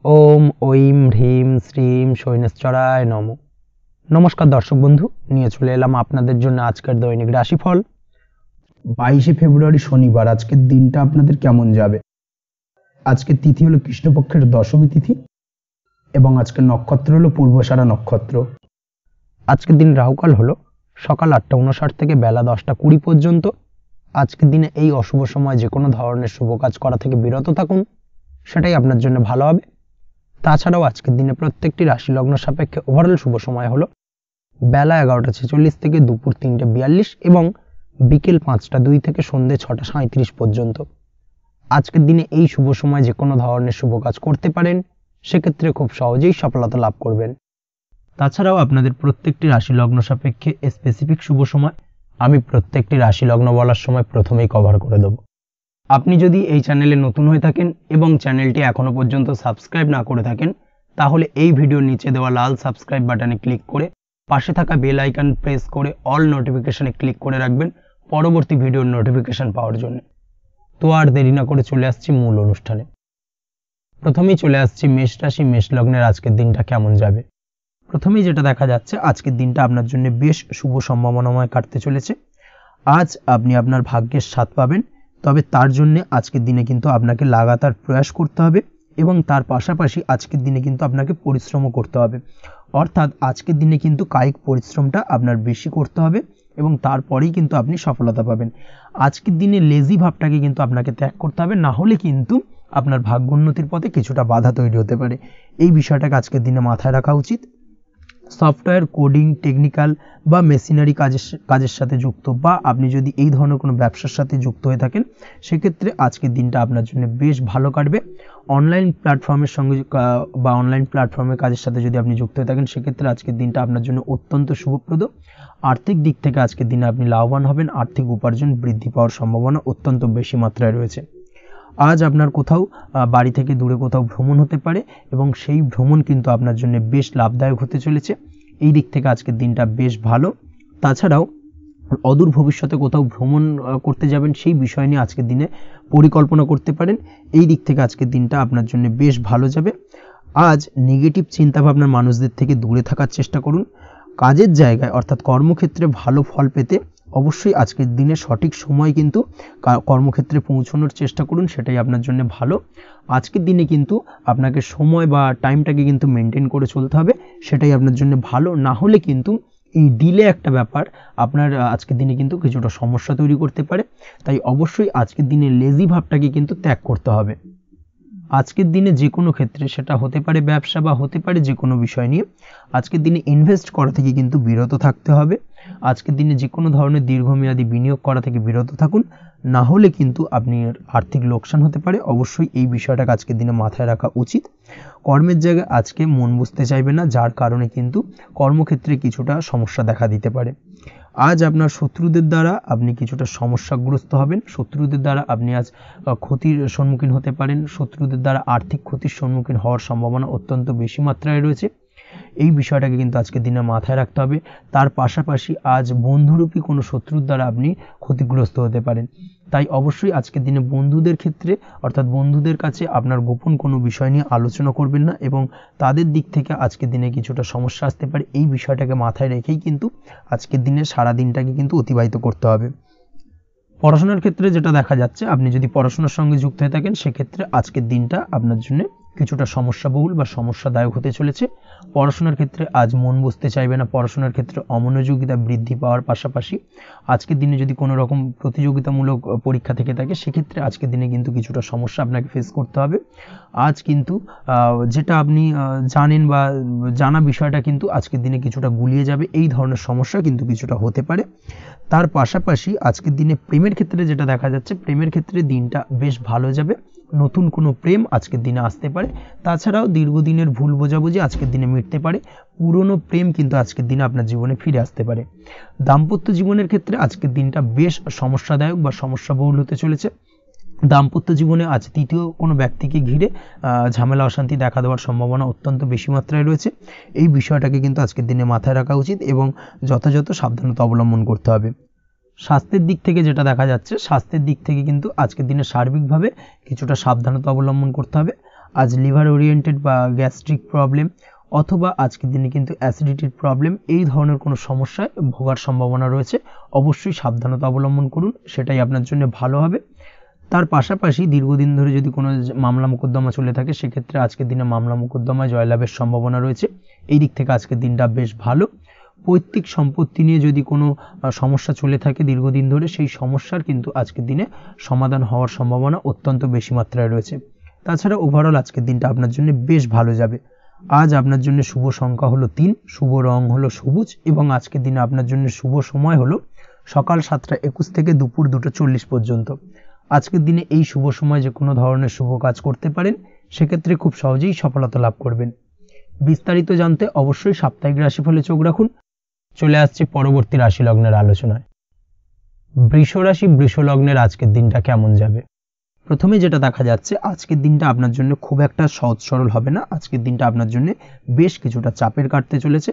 ओम ओम ह्रीम श्रीम शैनेश्वराय नमो। नमस्कार दर्शक बंधु, নিয়ে চলে এলাম আপনাদের জন্য আজকের দৈনিক রাশিফল। 22 ফেব্রুয়ারি শনিবার আজকের দিনটা আপনাদের কেমন যাবে। আজকের তিথি হলো কৃষ্ণপক্ষের দশমী তিথি এবং আজকের নক্ষত্র হলো পূর্বসারা নক্ষত্র। আজকের দিন রাহুকাল হলো সকাল 8:59 থেকে বেলা 10:20 পর্যন্ত। আজকের দিনে এই অশুভ সময় যে কোনো ধরনের শুভ কাজ করা থেকে বিরত থাকুন, সেটাই আপনার জন্য ভালো হবে। তাছাড়াও আজকের দিনে প্রত্যেকটি রাশি লগ্ন সাপেক্ষে ওভারঅল শুভ সময় হলো বেলা 11:46 থেকে দুপুর 3:42 এবং বিকেল 5:02 থেকে সন্ধ্যে 6:37 পর্যন্ত। আজকের দিনে এই শুভ সময় যে কোনো ধরনের শুভ কাজ করতে পারেন, সেক্ষেত্রে খুব সহজেই সফলতা লাভ করবেন। তাছাড়াও আপনাদের প্রত্যেকটি রাশি লগ্ন সাপেক্ষে স্পেসিফিক শুভ সময় আমি প্রত্যেকটি রাশি লগ্ন বলার সময় প্রথমেই কভার করে দেব। আপনি যদি এই চ্যানেলে নতুন হয়ে থাকেন এবং চ্যানেলটি এখনো পর্যন্ত সাবস্ক্রাইব না করে থাকেন, তাহলে এই ভিডিওর নিচে দেওয়া লাল সাবস্ক্রাইব বাটনে ক্লিক করে পাশে থাকা বেল আইকন প্রেস করে অল নোটিফিকেশনে ক্লিক করে রাখবেন পরবর্তী ভিডিওর নোটিফিকেশন পাওয়ার জন্য। তো আর দেরি না করে চলে আসছি মূল অনুষ্ঠানে। প্রথমেই চলে আসছি মেষ রাশি মেষ লগ্নের আজকের দিনটা কেমন যাবে। প্রথমেই যেটা দেখা যাচ্ছে, আজকের দিনটা আপনার জন্য বেশ শুভ সম্ভাবনাময় কাটতে চলেছে। আজ আপনি আপনার ভাগ্যের স্বাদ পাবেন, তবে তার জন্য আজকের দিনে কিন্তু আপনাকে লাগাতার প্রয়াস করতে হবে এবং তার পাশাপাশি আজকের দিনে কিন্তু আপনাকে পরিশ্রমও করতে হবে। অর্থাৎ আজকের দিনে কিন্তু কায়িক পরিশ্রমটা আপনার বেশি করতে হবে এবং তারপরেই কিন্তু আপনি সফলতা পাবেন। আজকের দিনে লেজি ভাবটাকে কিন্তু আপনাকে ত্যাগ করতে হবে, না হলে কিন্তু আপনার ভাগ্যোন্নতির পথে কিছুটা বাধা তৈরি হতে পারে। এই বিষয়টাকে আজকের দিনে মাথায় রাখা উচিত। সফটওয়্যার কোডিং, টেকনিক্যাল বা মেশিনারি কাজের সাথে যুক্ত বা আপনি যদি এই ধরনের কোনো ব্যবসার সাথে যুক্ত হয়ে থাকেন, সেক্ষেত্রে আজকের দিনটা আপনার জন্য বেশ ভালো কাটবে। অনলাইন প্ল্যাটফর্মের সঙ্গে বা অনলাইন প্ল্যাটফর্মের কাজের সাথে যদি আপনি যুক্ত হয়ে থাকেন, সেক্ষেত্রে আজকের দিনটা আপনার জন্য অত্যন্ত শুভপ্রদ। আর্থিক দিক থেকে আজকের দিনে আপনি লাভবান হবেন, আর্থিক উপার্জন বৃদ্ধি পাওয়ার সম্ভাবনা অত্যন্ত বেশি মাত্রায় রয়েছে। আজ আপনার কোথাও বাড়ি থেকে দূরে কোথাও ভ্রমণ হতে পারে এবং সেই ভ্রমণ কিন্তু আপনার জন্য বেশ লাভদায়ক হতে চলেছে। এই দিক থেকে আজকের দিনটা বেশ ভালো। তাছাড়াও অদূর ভবিষ্যতে কোথাও ভ্রমণ করতে যাবেন, সেই বিষয় নিয়ে আজকের দিনে পরিকল্পনা করতে পারেন। এই দিক থেকে আজকের দিনটা আপনার জন্য বেশ ভালো যাবে। আজ নেগেটিভ চিন্তাভাবনার মানুষদের থেকে দূরে থাকার চেষ্টা করুন। কাজের জায়গায় অর্থাৎ কর্মক্ষেত্রে ভালো ফল পেতে অবশ্যই আজকের দিনে সঠিক সময় কিন্তু কর্মক্ষেত্রে পৌঁছানোর চেষ্টা করুন, সেটাই আপনার জন্য ভালো। আজকের দিনে কিন্তু আপনাকে সময় বা টাইমটাকে কিন্তু মেনটেন করে চলতে হবে, সেটাই আপনার জন্য ভালো। না হলে কিন্তু এই ডিলে একটা ব্যাপার আপনার আজকের দিনে কিন্তু কিছুটা সমস্যা তৈরি করতে পারে। তাই অবশ্যই আজকের দিনে লেজি ভাবটাকে কিন্তু ত্যাগ করতে হবে। আজকের দিনে যে কোনো ক্ষেত্রে, সেটা হতে পারে ব্যবসা বা হতে পারে যে কোনো বিষয় নিয়ে, আজকের দিনে ইনভেস্ট করা থেকে কিন্তু বিরত থাকতে হবে। আজকের দিনে যে কোনো ধরনের দীর্ঘমেয়াদী বিনিয়োগ করা থেকে বিরত থাকুন, না হলে কিন্তু আপনি আর্থিক লোকসান হতে পারে। অবশ্যই এই বিষয়টাকে আজকের দিনে মাথায় রাখা উচিত। কর্মের জায়গায় আজকে মন বসতে চাইবে না, যার কারণে কিন্তু কর্মক্ষেত্রে কিছুটা সমস্যা দেখা দিতে পারে। আজ আপনার শত্রুদের দ্বারা আপনি কিছুটা সমস্যাগ্রস্ত হবেন। শত্রুদের দ্বারা আপনি আজ ক্ষতির সম্মুখীন হতে পারেন। শত্রুদের দ্বারা আর্থিক ক্ষতির সম্মুখীন হওয়ার সম্ভাবনা অত্যন্ত বেশি মাত্রায় রয়েছে। এই বিষয়টাকে কিন্তু আজকের দিনে মাথায় রাখতে হবে। তার পাশাপাশি আজ বন্ধুরূপী কোনো শত্রুর দ্বারা আপনি ক্ষতিগ্রস্ত হতে পারেন। তাই অবশ্যই আজকের দিনে বন্ধুদের ক্ষেত্রে অর্থাৎ বন্ধুদের কাছে আপনার গোপন কোনো বিষয় নিয়ে আলোচনা করবেন না এবং তাদের দিক থেকে আজকের দিনে কিছুটা সমস্যা আসতে পারে। এই বিষয়টাকে মাথায় রেখেই কিন্তু আজকের দিনে সারা দিনটাকে কিন্তু অতিবাহিত করতে হবে। পড়াশোনার ক্ষেত্রে যেটা দেখা যাচ্ছে, আপনি যদি পড়াশোনার সঙ্গে যুক্ত হয়ে থাকেন, সেক্ষেত্রে আজকের দিনটা আপনার জন্য কিছুটা সমস্যাবহুল বা সমস্যাদায়ক হতে চলেছে। পড়াশোনার ক্ষেত্রে আজ মন বসতে চাইবে না। পড়াশোনার ক্ষেত্রে অমনোযোগিতা বৃদ্ধি পাওয়ার পাশাপাশি আজকের দিনে যদি কোনো রকম প্রতিযোগিতামূলক পরীক্ষা থেকে থাকে, সেক্ষেত্রে আজকের দিনে কিন্তু কিছুটা সমস্যা আপনাকে ফেস করতে হবে। আজ কিন্তু যেটা আপনি জানেন বা জানা বিষয়টা কিন্তু আজকের দিনে কিছুটা গুলিয়ে যাবে। এই ধরনের সমস্যা কিন্তু কিছুটা হতে পারে। তার পাশাপাশি আজকের দিনে প্রেমের ক্ষেত্রে যেটা দেখা যাচ্ছে, প্রেমের ক্ষেত্রে দিনটা বেশ ভালো যাবে। নতুন কোনো প্রেম আজকের দিনে আসতে পারে। তাছাড়াও দীর্ঘদিনের ভুল বোঝাবুঝি আজকের দিনে মিটতে পারে। পুরনো প্রেম কিন্তু আজকের দিনে আপনার জীবনে ফিরে আসতে পারে। দাম্পত্য জীবনের ক্ষেত্রে আজকের দিনটা বেশ সমস্যাদায়ক বা সমস্যাবহুল হতে চলেছে। দাম্পত্য জীবনে আজ তৃতীয় কোনো ব্যক্তিকে ঘিরে ঝামেলা অশান্তি দেখা দেওয়ার সম্ভাবনা অত্যন্ত বেশি মাত্রায় রয়েছে। এই বিষয়টাকে কিন্তু আজকের দিনে মাথায় রাখা উচিত এবং যথাযথ সাবধানতা অবলম্বন করতে হবে। স্বাস্থ্যের দিক থেকে যেটা দেখা যাচ্ছে, স্বাস্থ্যের দিক থেকে কিন্তু আজকের দিনে সার্বিকভাবে কিছুটা সাবধানতা অবলম্বন করতে হবে। আজ লিভার ওরিয়েন্টেড বা গ্যাস্ট্রিক প্রবলেম অথবা আজকের দিনে কিন্তু অ্যাসিডিটির প্রবলেম, এই ধরনের কোনো সমস্যায় ভোগার সম্ভাবনা রয়েছে। অবশ্যই সাবধানতা অবলম্বন করুন, সেটাই আপনার জন্য ভালো হবে। তার পাশাপাশি দীর্ঘদিন ধরে যদি কোনো মামলা মোকদ্দমা চলে থাকে, সেক্ষেত্রে আজকের দিনে মামলা মোকদ্দমায় জয়লাভের সম্ভাবনা রয়েছে। এই দিক থেকে আজকের দিনটা বেশ ভালো। পৈতৃক সম্পত্তি নিয়ে যদি কোনো সমস্যা চলে থাকে দীর্ঘদিন ধরে, সেই সমস্যার কিন্তু আজকের দিনে সমাধান হওয়ার সম্ভাবনা অত্যন্ত বেশি মাত্রায় রয়েছে। তাছাড়া ওভারঅল আজকের দিনটা আপনার জন্য বেশ ভালো যাবে। আজ আপনার জন্য শুভ সংখ্যা হলো 3, শুভ রং হলো সবুজ এবং আজকের দিনে আপনার জন্য শুভ সময় হলো সকাল 7:21 থেকে দুপুর 2:40 পর্যন্ত। আজকের দিনে এই শুভ সময় যে কোনো ধরনের শুভ কাজ করতে পারেন, সেক্ষেত্রে খুব সহজেই সফলতা লাভ করবেন। বিস্তারিত জানতে অবশ্যই সাপ্তাহিক রাশিফলে চোখ রাখুন। চলে আসছে পরবর্তী রাশি লগ্নের আলোচনায়। বৃষ রাশি, বৃষ লগ্নের আজকের দিনটা কেমন যাবে? প্রথমে যেটা দেখা যাচ্ছে, আজকের দিনটা আপনার জন্য খুব একটা সহজ সরল হবে না। আজকের দিনটা আপনার জন্য বেশ কিছুটা চাপের কাটতে চলেছে।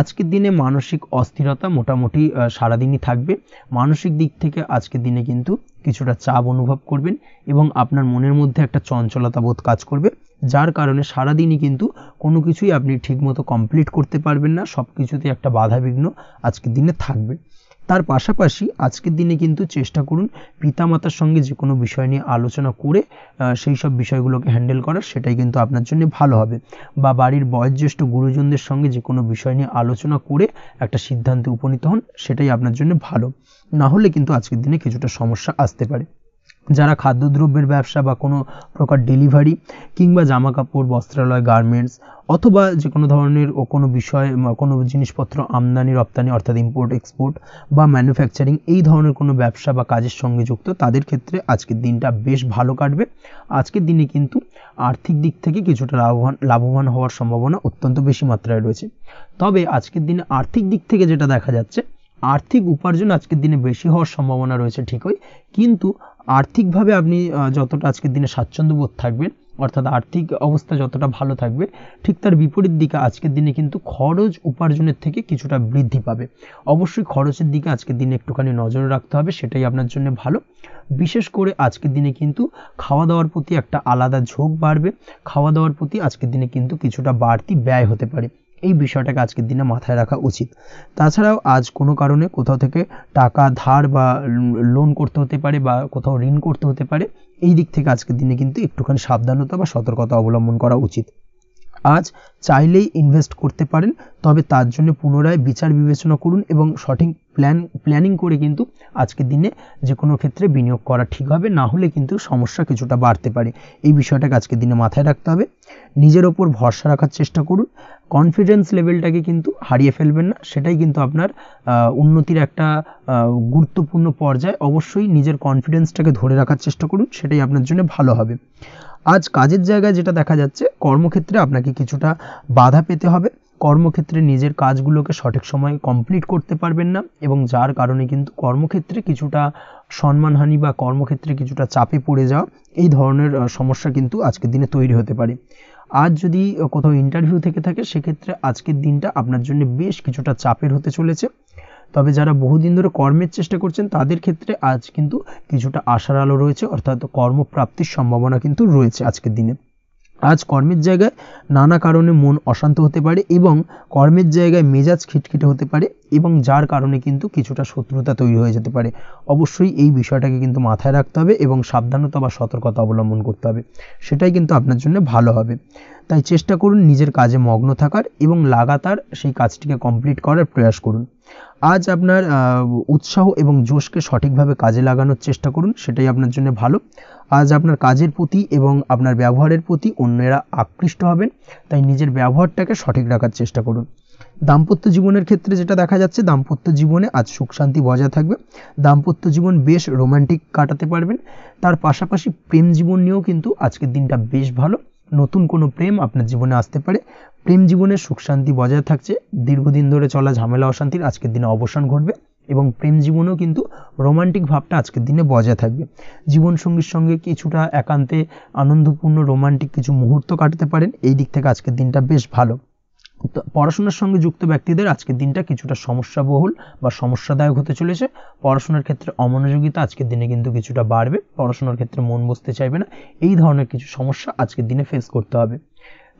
আজকের দিনে মানসিক অস্থিরতা মোটামুটি সারাদিনই থাকবে। মানসিক দিক থেকে আজকের দিনে কিন্তু কিছুটা চাপ অনুভব করবেন এবং আপনার মনের মধ্যে একটা চঞ্চলতা বোধ কাজ করবে, যার কারণে সারাদিনই কিন্তু কোনো কিছুই আপনি ঠিকমতো কমপ্লিট করতে পারবেন না। সব কিছুতে একটা বাধা বিঘ্ন আজকের দিনে থাকবে। তার পাশাপাশি আজকের দিনে কিন্তু চেষ্টা করুন পিতামাতার সঙ্গে যে কোনো বিষয় নিয়ে আলোচনা করে সেই সব বিষয়গুলোকে হ্যান্ডেল করার, সেটাই কিন্তু আপনার জন্য ভালো হবে। বা বাড়ির বয়োজ্যেষ্ঠ গুরুজনদের সঙ্গে যে কোনো বিষয় নিয়ে আলোচনা করে একটা সিদ্ধান্তে উপনীত হন, সেটাই আপনার জন্য ভালো। না হলে কিন্তু আজকের দিনে কিছুটা সমস্যা আসতে পারে। যারা খাদ্যদ্রব্যের ব্যবসা বা কোনো প্রকার ডেলিভারি কিংবা জামা কাপড়, বস্ত্রালয়, গার্মেন্টস অথবা যে কোনো ধরনের কোনো বিষয়, কোনো জিনিসপত্র আমদানি রপ্তানি অর্থাৎ ইম্পোর্ট এক্সপোর্ট বা ম্যানুফ্যাকচারিং, এই ধরনের কোনো ব্যবসা বা কাজের সঙ্গে যুক্ত, তাদের ক্ষেত্রে আজকের দিনটা বেশ ভালো কাটবে। আজকের দিনে কিন্তু আর্থিক দিক থেকে কিছুটা লাভবান হওয়ার সম্ভাবনা অত্যন্ত বেশি মাত্রায় রয়েছে। তবে আজকের দিনে আর্থিক দিক থেকে যেটা দেখা যাচ্ছে, আর্থিক উপার্জন আজকের দিনে বেশি হওয়ার সম্ভাবনা রয়েছে ঠিকই, কিন্তু আর্থিকভাবে আপনি যতটা আজকের দিনে স্বাচ্ছন্দ্যবোধ থাকবেন, অর্থাৎ আর্থিক অবস্থা যতটা ভালো থাকবে, ঠিক তার বিপরীত দিকে আজকের দিনে কিন্তু খরচ উপার্জনের থেকে কিছুটা বৃদ্ধি পাবে। অবশ্যই খরচের দিকে আজকের দিনে একটুখানি নজরে রাখতে হবে, সেটাই আপনার জন্য ভালো। বিশেষ করে আজকের দিনে কিন্তু খাওয়া দাওয়ার প্রতি একটা আলাদা ঝোঁক বাড়বে। খাওয়া দাওয়ার প্রতি আজকের দিনে কিন্তু কিছুটা বাড়তি ব্যয় হতে পারে, এই বিষয়টাকে আজকের দিনে মাথায় রাখা উচিত। তাছাড়াও আজ কোনো কারণে কোথাও থেকে টাকা ধার বা লোন করতে হতে পারে বা কোথাও ঋণ করতে হতে পারে, এই দিক থেকে আজকের দিনে কিন্তু একটুখানি সাবধানতা বা সতর্কতা অবলম্বন করা উচিত। আজ চাইলেই ইনভেস্ট করতে পারেন, তবে তার জন্য পুনরায় বিচার বিবেচনা করুন এবং সঠিক প্ল্যানিং করে কিন্তু আজকের দিনে যে কোনো ক্ষেত্রে বিনিয়োগ করা ঠিক হবে। না হলে কিন্তু সমস্যা কিছুটা বাড়তে পারে, এই বিষয়টাকে আজকের দিনে মাথায় রাখতে হবে। নিজের ওপর ভরসা রাখার চেষ্টা করুন, কনফিডেন্স লেভেলটাকে কিন্তু হারিয়ে ফেলবেন না, সেটাই কিন্তু আপনার উন্নতির একটা গুরুত্বপূর্ণ পর্যায়। অবশ্যই নিজের কনফিডেন্সটাকে ধরে রাখার চেষ্টা করুন, সেটাই আপনার জন্য ভালো হবে। আজ কাজের জায়গায় যেটা দেখা যাচ্ছে, কর্মক্ষেত্রে আপনাকে কিছুটা বাধা পেতে হবে। কর্মক্ষেত্রে নিজের কাজগুলোকে সঠিক সময়ে কমপ্লিট করতে পারবেন না এবং যার কারণে কিন্তু কর্মক্ষেত্রে কিছুটা সম্মানহানি বা কর্মক্ষেত্রে কিছুটা চাপে পড়ে যাওয়া, এই ধরনের সমস্যা কিন্তু আজকের দিনে তৈরি হতে পারে। আজ যদি কোথাও ইন্টারভিউ থেকে থাকে, সেক্ষেত্রে আজকের দিনটা আপনার জন্য বেশ কিছুটা চাপের হতে চলেছে। তবে যারা বহুদিন ধরে কর্মের চেষ্টা করছেন, তাদের ক্ষেত্রে আজ কিন্তু কিছুটা আশার আলো রয়েছে, অর্থাৎ কর্মপ্রাপ্তির সম্ভাবনা কিন্তু রয়েছে আজকের দিনে। আজ কর্মের জায়গায় নানা কারণে মন অশান্ত হতে পারে এবং কর্মের জায়গায় মেজাজ খিটখিটে হতে পারে এবং যার কারণে কিন্তু কিছুটা শত্রুতা তৈরি হয়ে যেতে পারে। অবশ্যই এই বিষয়টাকে কিন্তু মাথায় রাখতে হবে এবং সাবধানতা বা সতর্কতা অবলম্বন করতে হবে, সেটাই কিন্তু আপনার জন্য ভালো হবে। তাই চেষ্টা করুন নিজের কাজে মগ্ন থাকার এবং লাগাতার সেই কাজটিকে কমপ্লিট করার প্রয়াস করুন। আজ আপনার উৎসাহ এবং জোশকে সঠিকভাবে কাজে লাগানোর চেষ্টা করুন, সেটাই আপনার জন্য ভালো। আজ আপনার কাজের প্রতি এবং আপনার ব্যবহারের প্রতি অন্যেরা আকৃষ্ট হবেন, তাই নিজের ব্যবহারটাকে সঠিক রাখার চেষ্টা করুন। দাম্পত্য জীবনের ক্ষেত্রে যেটা দেখা যাচ্ছে, দাম্পত্য জীবনে আজ সুখ শান্তি বজায় থাকবে। দাম্পত্য জীবন বেশ রোমান্টিক কাটাতে পারবেন। তার পাশাপাশি প্রেম জীবন নিয়েও কিন্তু আজকের দিনটা বেশ ভালো। নতুন কোনো প্রেম আপনার জীবনে আসতে পারে। প্রেম জীবনে সুখ শান্তি বজায় থাকছে। দীর্ঘদিন ধরে চলা ঝামেলা অশান্তির আজকের দিনে অবসান ঘটবে এবং প্রেম জীবনেও কিন্তু রোমান্টিক ভাবটা আজকের দিনে বজায় থাকবে। জীবনসঙ্গীর সঙ্গে কিছুটা একান্তে আনন্দপূর্ণ রোমান্টিক কিছু মুহূর্ত কাটাতে পারেন, এই দিক থেকে আজকের দিনটা বেশ ভালো। তো পড়াশোনার সঙ্গে যুক্ত ব্যক্তিদের আজকের দিনটা কিছুটা সমস্যাবহুল বা সমস্যাদায়ক হতে চলেছে। পড়াশোনার ক্ষেত্রে অমনোযোগিতা আজকের দিনে কিন্তু কিছুটা বাড়বে, পড়াশোনার ক্ষেত্রে মন বসতে চাইবে না, এই ধরনের কিছু সমস্যা আজকের দিনে ফেস করতে হবে।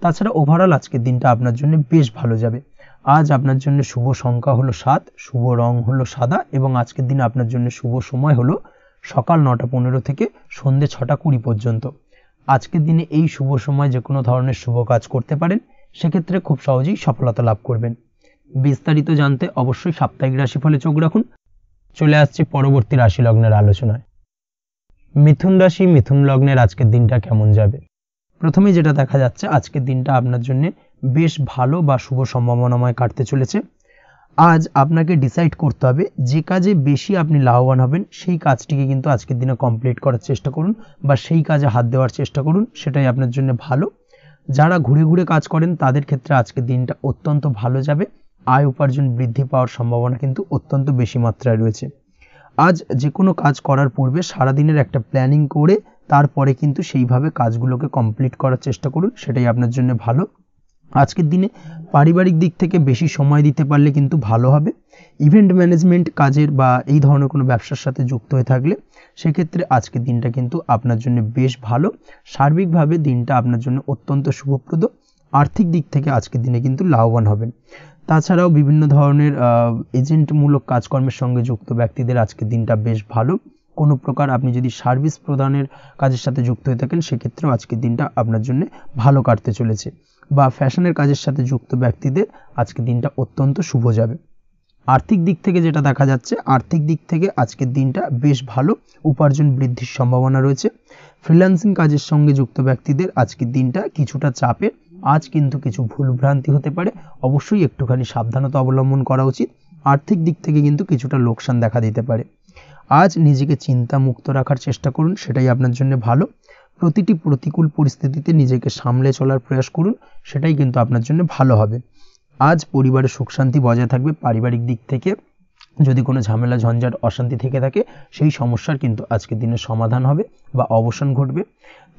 তাছাড়া ওভারঅল আজকের দিনটা আপনার জন্য বেশ ভালো যাবে। আজ আপনার জন্য শুভ সংখ্যা হলো 7, শুভ রং হলো সাদা এবং আজকের দিনে আপনার জন্য শুভ সময় হলো সকাল 9:15 থেকে সন্ধ্যে 6:20 পর্যন্ত। আজকের দিনে এই শুভ সময় যে কোনো ধরনের শুভ কাজ করতে পারেন, সেক্ষেত্রে খুব সহজেই সফলতা লাভ করবেন। বিস্তারিত জানতে অবশ্যই সাপ্তাহিক রাশিফলে চোখ রাখুন। চলে আসছি পরবর্তী রাশি লগ্নের আলোচনায়। মিথুন রাশি, মিথুন লগ্নের আজকের দিনটা কেমন যাবে? প্রথমেই যেটা দেখা যাচ্ছে, আজকের দিনটা আপনার জন্য বেশ ভালো বা শুভ সম্ভাবনাময় কাটতে চলেছে। আজ আপনাকে ডিসাইড করতে হবে যে কাজে বেশি আপনি লাভবান হবেন সেই কাজটিকে কিন্তু আজকের দিনে কমপ্লিট করার চেষ্টা করুন বা সেই কাজে হাত দেওয়ার চেষ্টা করুন, সেটাই আপনার জন্য ভালো। যারা ঘুরে ঘুরে কাজ করেন তাদের ক্ষেত্রে আজকের দিনটা অত্যন্ত ভালো যাবে। আয় উপার্জন বৃদ্ধি পাওয়ার সম্ভাবনা কিন্তু অত্যন্ত বেশি মাত্রায় রয়েছে। আজ যে কোনো কাজ করার পূর্বে সারাদিনের একটা প্ল্যানিং করে তারপরে কিন্তু সেইভাবে কাজগুলোকে কমপ্লিট করার চেষ্টা করুন, সেটাই আপনার জন্য ভালো। আজকের দিনে পারিবারিক দিক থেকে বেশি সময় দিতে পারলে কিন্তু ভালো হবে। ইভেন্ট ম্যানেজমেন্ট কাজের বা এই ধরনের কোনো ব্যবসার সাথে যুক্ত হয়ে থাকলে সেক্ষেত্রে আজকের দিনটা কিন্তু আপনার জন্য বেশ ভালো। সার্বিকভাবে দিনটা আপনার জন্য অত্যন্ত শুভপ্রদ। আর্থিক দিক থেকে আজকের দিনে কিন্তু লাভবান হবেন। তাছাড়াও বিভিন্ন ধরনের এজেন্টমূলক কাজকর্মের সঙ্গে যুক্ত ব্যক্তিদের আজকের দিনটা বেশ ভালো। কোনো প্রকার আপনি যদি সার্ভিস প্রদানের কাজের সাথে যুক্ত হয়ে থাকেন, সেক্ষেত্রেও আজকের দিনটা আপনার জন্য ভালো কাটতে চলেছে। বা ফ্যাশনের কাজের সাথে যুক্ত ব্যক্তিদের আজকের দিনটা অত্যন্ত শুভ যাবে। আর্থিক দিক থেকে যেটা দেখা যাচ্ছে, আর্থিক দিক থেকে আজকের দিনটা বেশ ভালো, উপার্জন বৃদ্ধির সম্ভাবনা রয়েছে। ফ্রিল্যান্সিং কাজের সঙ্গে যুক্ত ব্যক্তিদের আজকের দিনটা কিছুটা চাপের। আজ কিন্তু কিছু ভুলভ্রান্তি হতে পারে, অবশ্যই একটুখানি সাবধানতা অবলম্বন করা উচিত। আর্থিক দিক থেকে কিন্তু কিছুটা লোকসান দেখা দিতে পারে। আজ নিজেকে চিন্তা মুক্ত রাখার চেষ্টা করুন, সেটাই আপনার জন্য ভালো। প্রতিটি প্রতিকূল পরিস্থিতিতে নিজেকে সামলে চলার প্রয়াস করুন, সেটাই কিন্তু আপনার জন্য ভালো হবে। আজ পরিবারে সুখ শান্তি বজায় থাকবে। পারিবারিক দিক থেকে যদি কোনো ঝামেলা ঝঞ্ঝাট অশান্তি থেকে থাকে, সেই সমস্যার কিন্তু আজকের দিনে সমাধান হবে বা অবসান ঘটবে।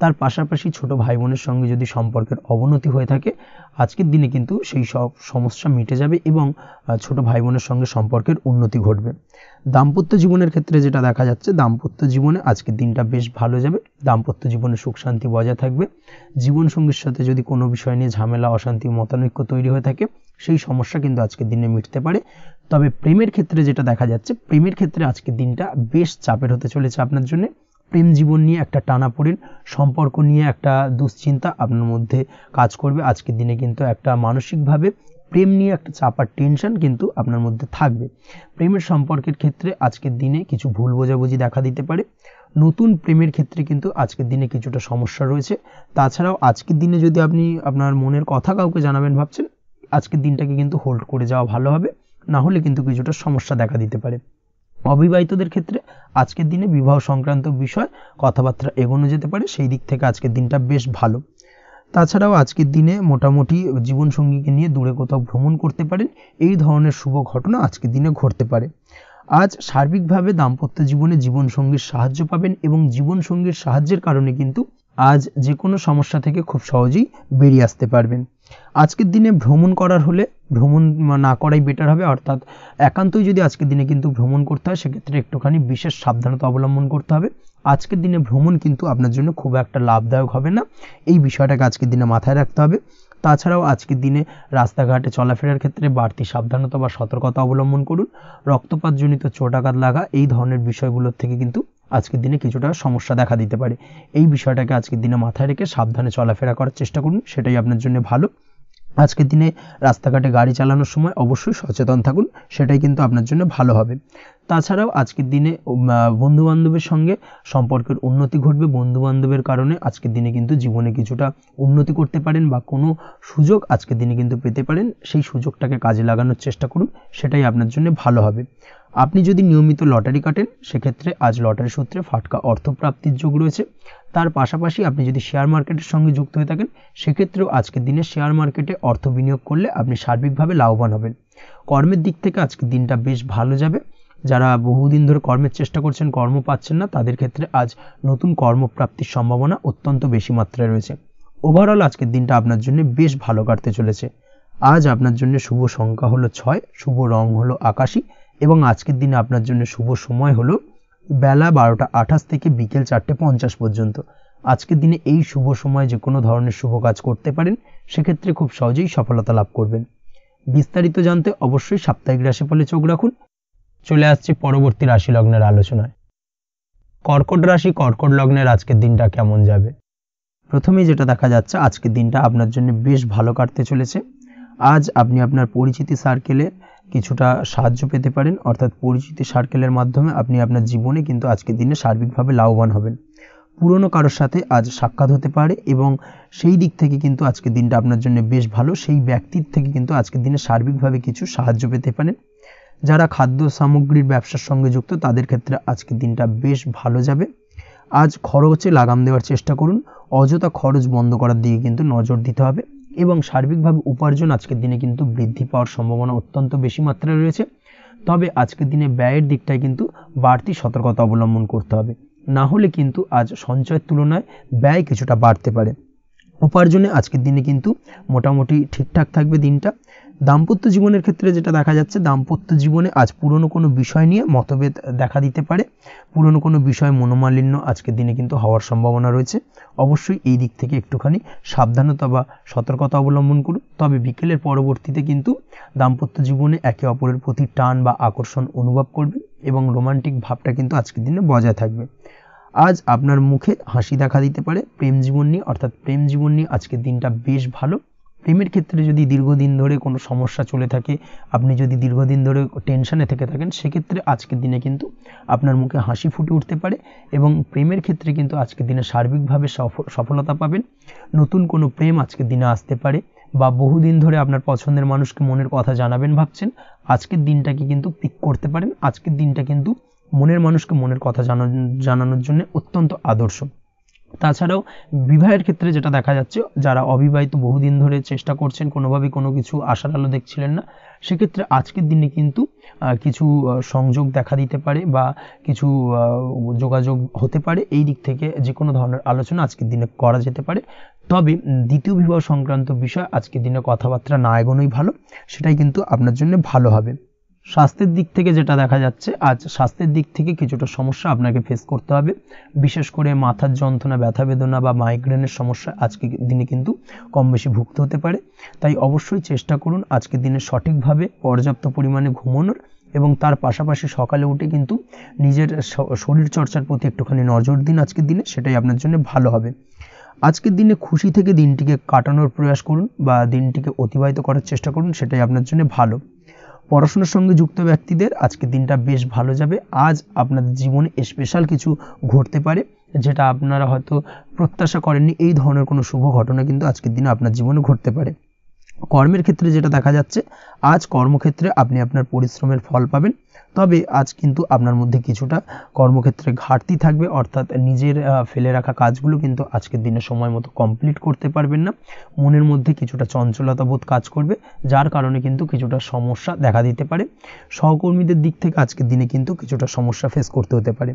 তার পাশাপাশি ছোট ভাই বোনের সঙ্গে যদি সম্পর্কের অবনতি হয়ে থাকে, আজকের দিনে কিন্তু সেই সব সমস্যা মিটে যাবে এবং ছোট ভাই বোনের সঙ্গে সম্পর্কের উন্নতি ঘটবে। দাম্পত্য জীবনের ক্ষেত্রে যেটা দেখা যাচ্ছে, দাম্পত্য জীবনে আজকের দিনটা বেশ ভালো যাবে। দাম্পত্য জীবনে সুখ শান্তি বজায় থাকবে। জীবনসঙ্গীর সাথে যদি কোনো বিষয় নিয়ে ঝামেলা অশান্তি মতানৈক্য তৈরি হয়ে থাকে, সেই সমস্যা কিন্তু আজকের দিনে মিটতে পারে। তবে প্রেমের ক্ষেত্রে যেটা দেখা যাচ্ছে, প্রেমের ক্ষেত্রে আজকের দিনটা বেশ চাপের হতে চলেছে আপনার জন্য। প্রেম জীবন নিয়ে একটা টানাপোড়েন, সম্পর্ক নিয়ে একটা দুশ্চিন্তা আপনার মধ্যে কাজ করবে। আজকের দিনে কিন্তু একটা মানসিকভাবে প্রেম নিয়ে একটা চাপার টেনশন কিন্তু আপনার মধ্যে থাকবে। প্রেমের সম্পর্কের ক্ষেত্রে আজকের দিনে কিছু ভুল বোঝাবুঝি দেখা দিতে পারে। নতুন প্রেমের ক্ষেত্রে কিন্তু আজকের দিনে কিছুটা সমস্যা রয়েছে। তাছাড়াও আজকের দিনে যদি আপনি আপনার মনের কথা কাউকে জানাবেন ভাবছেন, আজকের দিনটাকে কিন্তু হোল্ড করে যাওয়া ভালো হবে, না হলে কিন্তু কিছুটা সমস্যা দেখা দিতে পারে। অবিবাহিতদের ক্ষেত্রে আজকের দিনে বিবাহ সংক্রান্ত বিষয় কথাবার্তা এগোনো যেতে পারে, সেই দিক থেকে আজকের দিনটা বেশ ভালো। তাছাড়াও আজকের দিনে মোটামুটি জীবনসঙ্গীকে নিয়ে দূরে কোথাও ভ্রমণ করতে পারেন, এই ধরনের শুভ ঘটনা আজকের দিনে ঘটতে পারে। আজ সার্বিকভাবে দাম্পত্য জীবনে জীবনসঙ্গীর সাহায্য পাবেন এবং জীবনসঙ্গীর সাহায্যের কারণে কিন্তু আজ যে কোনো সমস্যা থেকে খুব সহজেই বেরিয়ে আসতে পারবেন। আজকের দিনে ভ্রমণ করার হলে ভ্রমণ না করাই বেটার হবে, অর্থাৎ একান্তই যদি আজকের দিনে কিন্তু ভ্রমণ করতে হয়, সেক্ষেত্রে একটুখানি বিশেষ সাবধানতা অবলম্বন করতে হবে। আজকের দিনে ভ্রমণ কিন্তু আপনার জন্য খুব একটা লাভদায়ক হবে না, এই বিষয়টাকে আজকের দিনে মাথায় রাখতে হবে। তাছাড়াও আজকের দিনে রাস্তাঘাটে চলাফেরার ক্ষেত্রে বাড়তি সাবধানতা বা সতর্কতা অবলম্বন করুন। রক্তপাতজনিত চোটাঘাত লাগা, এই ধরনের বিষয়গুলোর থেকে কিন্তু আজকের দিনে কিছুটা সমস্যা দেখা দিতে পারে। এই বিষয়টাকে আজকের দিনে মাথায় রেখে সাবধানে চলাফেরা করার চেষ্টা করুন, সেটাই আপনার জন্য ভালো। আজকের দিনে রাস্তাঘাটে গাড়ি চালানোর সময় অবশ্যই সচেতন থাকুন, সেটাই কিন্তু আপনার জন্য ভালো হবে। তাছাড়াও আজকের দিনে বন্ধুবান্ধবের সঙ্গে সম্পর্কের উন্নতি ঘটবে। বন্ধুবান্ধবের কারণে আজকের দিনে কিন্তু জীবনে কিছুটা উন্নতি করতে পারেন বা কোনো সুযোগ আজকের দিনে কিন্তু পেতে পারেন, সেই সুযোগটাকে কাজে লাগানোর চেষ্টা করুন, সেটাই আপনার জন্য ভালো হবে। আপনি যদি নিয়মিত লটারি কাটেন, সেক্ষেত্রে আজ লটারি সূত্রে ফাটকা অর্থপ্রাপ্তির যোগ রয়েছে। তার পাশাপাশি আপনি যদি শেয়ার মার্কেটের সঙ্গে যুক্ত হয়ে থাকেন, সেক্ষেত্রেও আজকের দিনে শেয়ার মার্কেটে অর্থ বিনিয়োগ করলে আপনি সার্বিকভাবে লাভবান হবেন। কর্মের দিক থেকে আজকের দিনটা বেশ ভালো যাবে। যারা বহুদিন ধরে কর্মের চেষ্টা করছেন, কর্ম পাচ্ছেন না, তাদের ক্ষেত্রে আজ নতুন কর্মপ্রাপ্তির সম্ভাবনা অত্যন্ত বেশি মাত্রায় রয়েছে। ওভারঅল আজকের দিনটা আপনার জন্য বেশ ভালো কাটতে চলেছে। আজ আপনার জন্য শুভ সংখ্যা হলো 6, শুভ রং হলো আকাশী এবং আজকের দিনে আপনার জন্য শুভ সময় হলো বেলা 12:28 থেকে বিকেল 4:50 পর্যন্ত। আজকের দিনে এই শুভ সময় যে কোনো ধরনের শুভ কাজ করতে পারেন, সেক্ষেত্রে খুব সহজেই সফলতা লাভ করবেন। বিস্তারিত জানতে অবশ্যই সাপ্তাহিক রাশিফলে চোখ রাখুন। চলে আসছে পরবর্তী রাশি লগ্নের আলোচনায়। কর্কট রাশি, কর্কট লগ্নের আজকের দিনটা কেমন যাবে? প্রথমেই যেটা দেখা যাচ্ছে, আজকের দিনটা আপনার জন্য বেশ ভালো কাটতে চলেছে। আজ আপনি আপনার পরিচিতি সার্কেলে কিছুটা সাহায্য পেতে পারেন, অর্থাৎ পরিচিতি সার্কেলের মাধ্যমে আপনি আপনার জীবনে কিন্তু আজকের দিনে সার্বিকভাবে লাভবান হবেন। পুরনো কারোর সাথে আজ সাক্ষাৎ হতে পারে এবং সেই দিক থেকে কিন্তু আজকের দিনটা আপনার জন্য বেশ ভালো। সেই ব্যক্তির থেকে কিন্তু আজকের দিনে সার্বিকভাবে কিছু সাহায্য পেতে পারেন। যারা খাদ্য সামগ্রীর ব্যবসার সঙ্গে যুক্ত, তাদের ক্ষেত্রে আজকের দিনটা বেশ ভালো যাবে। আজ খরচে লাগাম দেওয়ার চেষ্টা করুন, অযথা খরচ বন্ধ করার দিকে কিন্তু নজর দিতে হবে এবং সার্বিকভাবে উপার্জন আজকের দিনে কিন্তু বৃদ্ধি পাওয়ার সম্ভাবনা অত্যন্ত বেশি মাত্রায় রয়েছে। তবে আজকের দিনে ব্যয়ের দিকটায় কিন্তু বাড়তি সতর্কতা অবলম্বন করতে হবে, না হলে কিন্তু আজ সঞ্চয়ের তুলনায় ব্যয় কিছুটা বাড়তে পারে। উপার্জনে আজকের দিনে কিন্তু মোটামুটি ঠিকঠাক থাকবে দিনটা। দাম্পত্য জীবনের ক্ষেত্রে যেটা দেখা যাচ্ছে, দাম্পত্য জীবনে আজ পুরনো কোনো বিষয় নিয়ে মতভেদ দেখা দিতে পারে। পুরনো কোনো বিষয় মনোমালিন্য আজকের দিনে কিন্তু হওয়ার সম্ভাবনা রয়েছে। অবশ্যই এই দিক থেকে একটুখানি সাবধানতা বা সতর্কতা অবলম্বন করুন। তবে বিকেলের পরবর্তীতে কিন্তু দাম্পত্য জীবনে একে অপরের প্রতি টান বা আকর্ষণ অনুভব করবে এবং রোমান্টিক ভাবটা কিন্তু আজকের দিনে বজায় থাকবে। আজ আপনার মুখে হাসি দেখা দিতে পারে। প্রেম জীবন নিয়ে, অর্থাৎ প্রেম জীবন নিয়ে আজকের দিনটা বেশ ভালো। প্রেমের ক্ষেত্রে যদি দীর্ঘদিন ধরে কোনো সমস্যা চলে থাকে, আপনি যদি দীর্ঘদিন ধরে টেনশনে থেকে থাকেন, সেক্ষেত্রে আজকের দিনে কিন্তু আপনার মুখে হাসি ফুটে উঠতে পারে এবং প্রেমের ক্ষেত্রে কিন্তু আজকের দিনে সার্বিকভাবে সফলতা পাবেন। নতুন কোনো প্রেম আজকের দিনে আসতে পারে বা বহুদিন ধরে আপনার পছন্দের মানুষকে মনের কথা জানাবেন ভাবছেন, আজকের দিনটাকে কিন্তু পিক করতে পারেন। আজকের দিনটা কিন্তু মনের মানুষকে মনের কথা জানানোর জন্য অত্যন্ত আদর্শ। তাছাড়াও বিবাহের ক্ষেত্রে যেটা দেখা যাচ্ছে, যারা অবিবাহিত বহুদিন ধরে চেষ্টা করছেন, কোনোভাবে কোনো কিছু আশার আলো দেখছিলেন না, সেক্ষেত্রে আজকের দিনে কিন্তু কিছু সংযোগ দেখা দিতে পারে বা কিছু যোগাযোগ হতে পারে। এই দিক থেকে যে কোনো ধরনের আলোচনা আজকের দিনে করা যেতে পারে। তবে দ্বিতীয় বিবাহ সংক্রান্ত বিষয় আজকের দিনে কথাবার্তা না এগোনোই ভালো, সেটাই কিন্তু আপনার জন্য ভালো হবে। স্বাস্থ্যের দিক থেকে যেটা দেখা যাচ্ছে, আজ স্বাস্থ্যের দিক থেকে কিছুটা সমস্যা আপনাকে ফেস করতে হবে। বিশেষ করে মাথার যন্ত্রণা, ব্যথা বেদনা বা মাইগ্রেনের সমস্যা আজকের দিনে কিন্তু কম বেশি ভুগতে হতে পারে। তাই অবশ্যই চেষ্টা করুন আজকের দিনে সঠিকভাবে পর্যাপ্ত পরিমাণে ঘুমানোর এবং তার পাশাপাশি সকালে উঠে কিন্তু নিজের শরীর চর্চার প্রতি একটুখানি নজর দিন আজকের দিনে, সেটাই আপনার জন্য ভালো হবে। আজকের দিনে খুশি থেকে দিনটিকে কাটানোর প্রয়াস করুন বা দিনটিকে অতিবাহিত করার চেষ্টা করুন, সেটাই আপনার জন্য ভালো। পড়াশোনার সঙ্গে যুক্ত ব্যক্তিদের আজকের দিনটা বেশ ভালো যাবে। আজ আপনাদের জীবনে স্পেশাল কিছু ঘটতে পারে, যেটা আপনারা হয়তো প্রত্যাশা করেননি। এই ধরনের কোনো শুভ ঘটনা কিন্তু আজকের দিনে আপনার জীবনে ঘটতে পারে। কর্মের ক্ষেত্রে যেটা দেখা যাচ্ছে, আজ কর্মক্ষেত্রে আপনি আপনার পরিশ্রমের ফল পাবেন। তবে আজ কিন্তু আপনার মধ্যে কিছুটা কর্মক্ষেত্রে ঘাটতি থাকবে, অর্থাৎ নিজের ফেলে রাখা কাজগুলো কিন্তু আজকের দিনে সময় মতো কমপ্লিট করতে পারবেন না। মনের মধ্যে কিছুটা চঞ্চলতা বোধ কাজ করবে, যার কারণে কিন্তু কিছুটা সমস্যা দেখা দিতে পারে। সহকর্মীদের দিক থেকে আজকের দিনে কিন্তু কিছুটা সমস্যা ফেস করতে হতে পারে।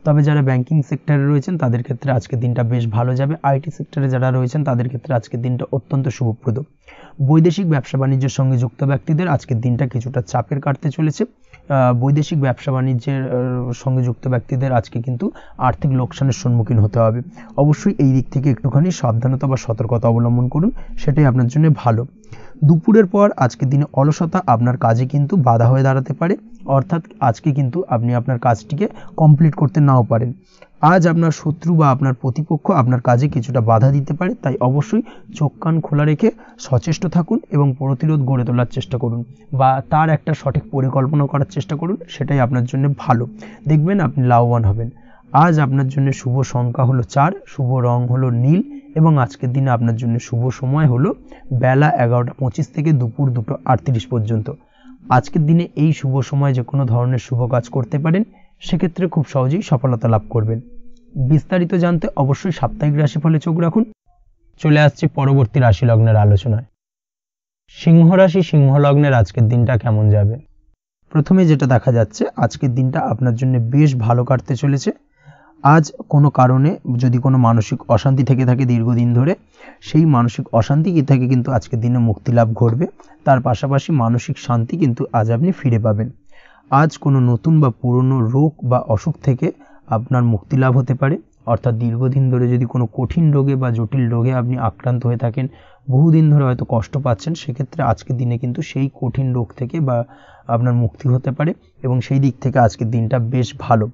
তবে যারা ব্যাংকিং সেক্টরে রয়েছেন, তাদের ক্ষেত্রে আজকের দিনটা বেশ ভালো যাবে। আইটি সেক্টরে যারা রয়েছেন, তাদের ক্ষেত্রে আজকের দিনটা অত্যন্ত শুভপ্রদ। বৈদেশিক ব্যবসা বাণিজ্যের সঙ্গে যুক্ত ব্যক্তিদের আজকের দিনটা কিছুটা চাপের কাটতে চলেছে। বৈদেশিক ব্যবসা বাণিজ্যের সঙ্গে যুক্ত ব্যক্তিদের আজকে কিন্তু আর্থিক লোকসানের সম্মুখীন হতে হবে। অবশ্যই এই দিক থেকে একটুখানি সাবধানতা বা সতর্কতা অবলম্বন করুন, সেটাই আপনার জন্য ভালো। দুপুরের পর আজকের দিনে অলসতা আপনার কাজে কিন্তু বাধা হয়ে দাঁড়াতে পারে, অর্থাৎ আজকে কিন্তু আপনি আপনার কাজটিকে কমপ্লিট করতে নাও পারেন। আজ আপনার শত্রু বা আপনার প্রতিপক্ষ আপনার কাজে কিছুটা বাধা দিতে পারে, তাই অবশ্যই চোখ কান খোলা রেখে সচেষ্ট থাকুন এবং প্রতিরোধ গড়ে তোলার চেষ্টা করুন বা তার একটা সঠিক পরিকল্পনা করার চেষ্টা করুন, সেটাই আপনার জন্য ভালো। দেখবেন আপনি লাভবান হবেন। আজ আপনার জন্য শুভ সংখ্যা হলো 4, শুভ রং হলো নীল এবং আজকের দিনে আপনার জন্য শুভ সময় হলো বেলা 11:25 থেকে দুপুর 2:38 পর্যন্ত। আজকের দিনে এই শুভ সময় যে কোনো ধরনের শুভ কাজ করতে পারেন, সেক্ষেত্রে খুব সহজেই সফলতা লাভ করবেন। বিস্তারিত জানতে অবশ্যই সাপ্তাহিক রাশিফলে চোখ রাখুন। চলে আসছে পরবর্তী রাশি লগ্নের আলোচনায়। সিংহ রাশি, সিংহ লগ্নের আজকের দিনটা কেমন যাবে? প্রথমে যেটা দেখা যাচ্ছে, আজকের দিনটা আপনার জন্য বেশ ভালো কাটতে চলেছে। আজ কোনো কারণে যদি কোনো মানসিক অশান্তি থেকে থাকে দীর্ঘদিন ধরে, সেই মানসিক অশান্তি থেকে কিন্তু আজকের দিনে মুক্তি লাভ ঘটবে। তার পাশাপাশি মানসিক শান্তি কিন্তু আজ আপনি ফিরে পাবেন। আজ কোনো নতুন বা পুরনো রোগ বা অসুখ থেকে আপনার মুক্তি লাভ হতে পারে, অর্থাৎ দীর্ঘদিন ধরে যদি কোনো কঠিন রোগে বা জটিল রোগে আপনি আক্রান্ত হয়ে থাকেন, বহুদিন ধরে হয়তো কষ্ট পাচ্ছেন, সেক্ষেত্রে আজকের দিনে কিন্তু সেই কঠিন রোগ থেকে বা আপনার মুক্তি হতে পারে এবং সেই দিক থেকে আজকের দিনটা বেশ ভালো।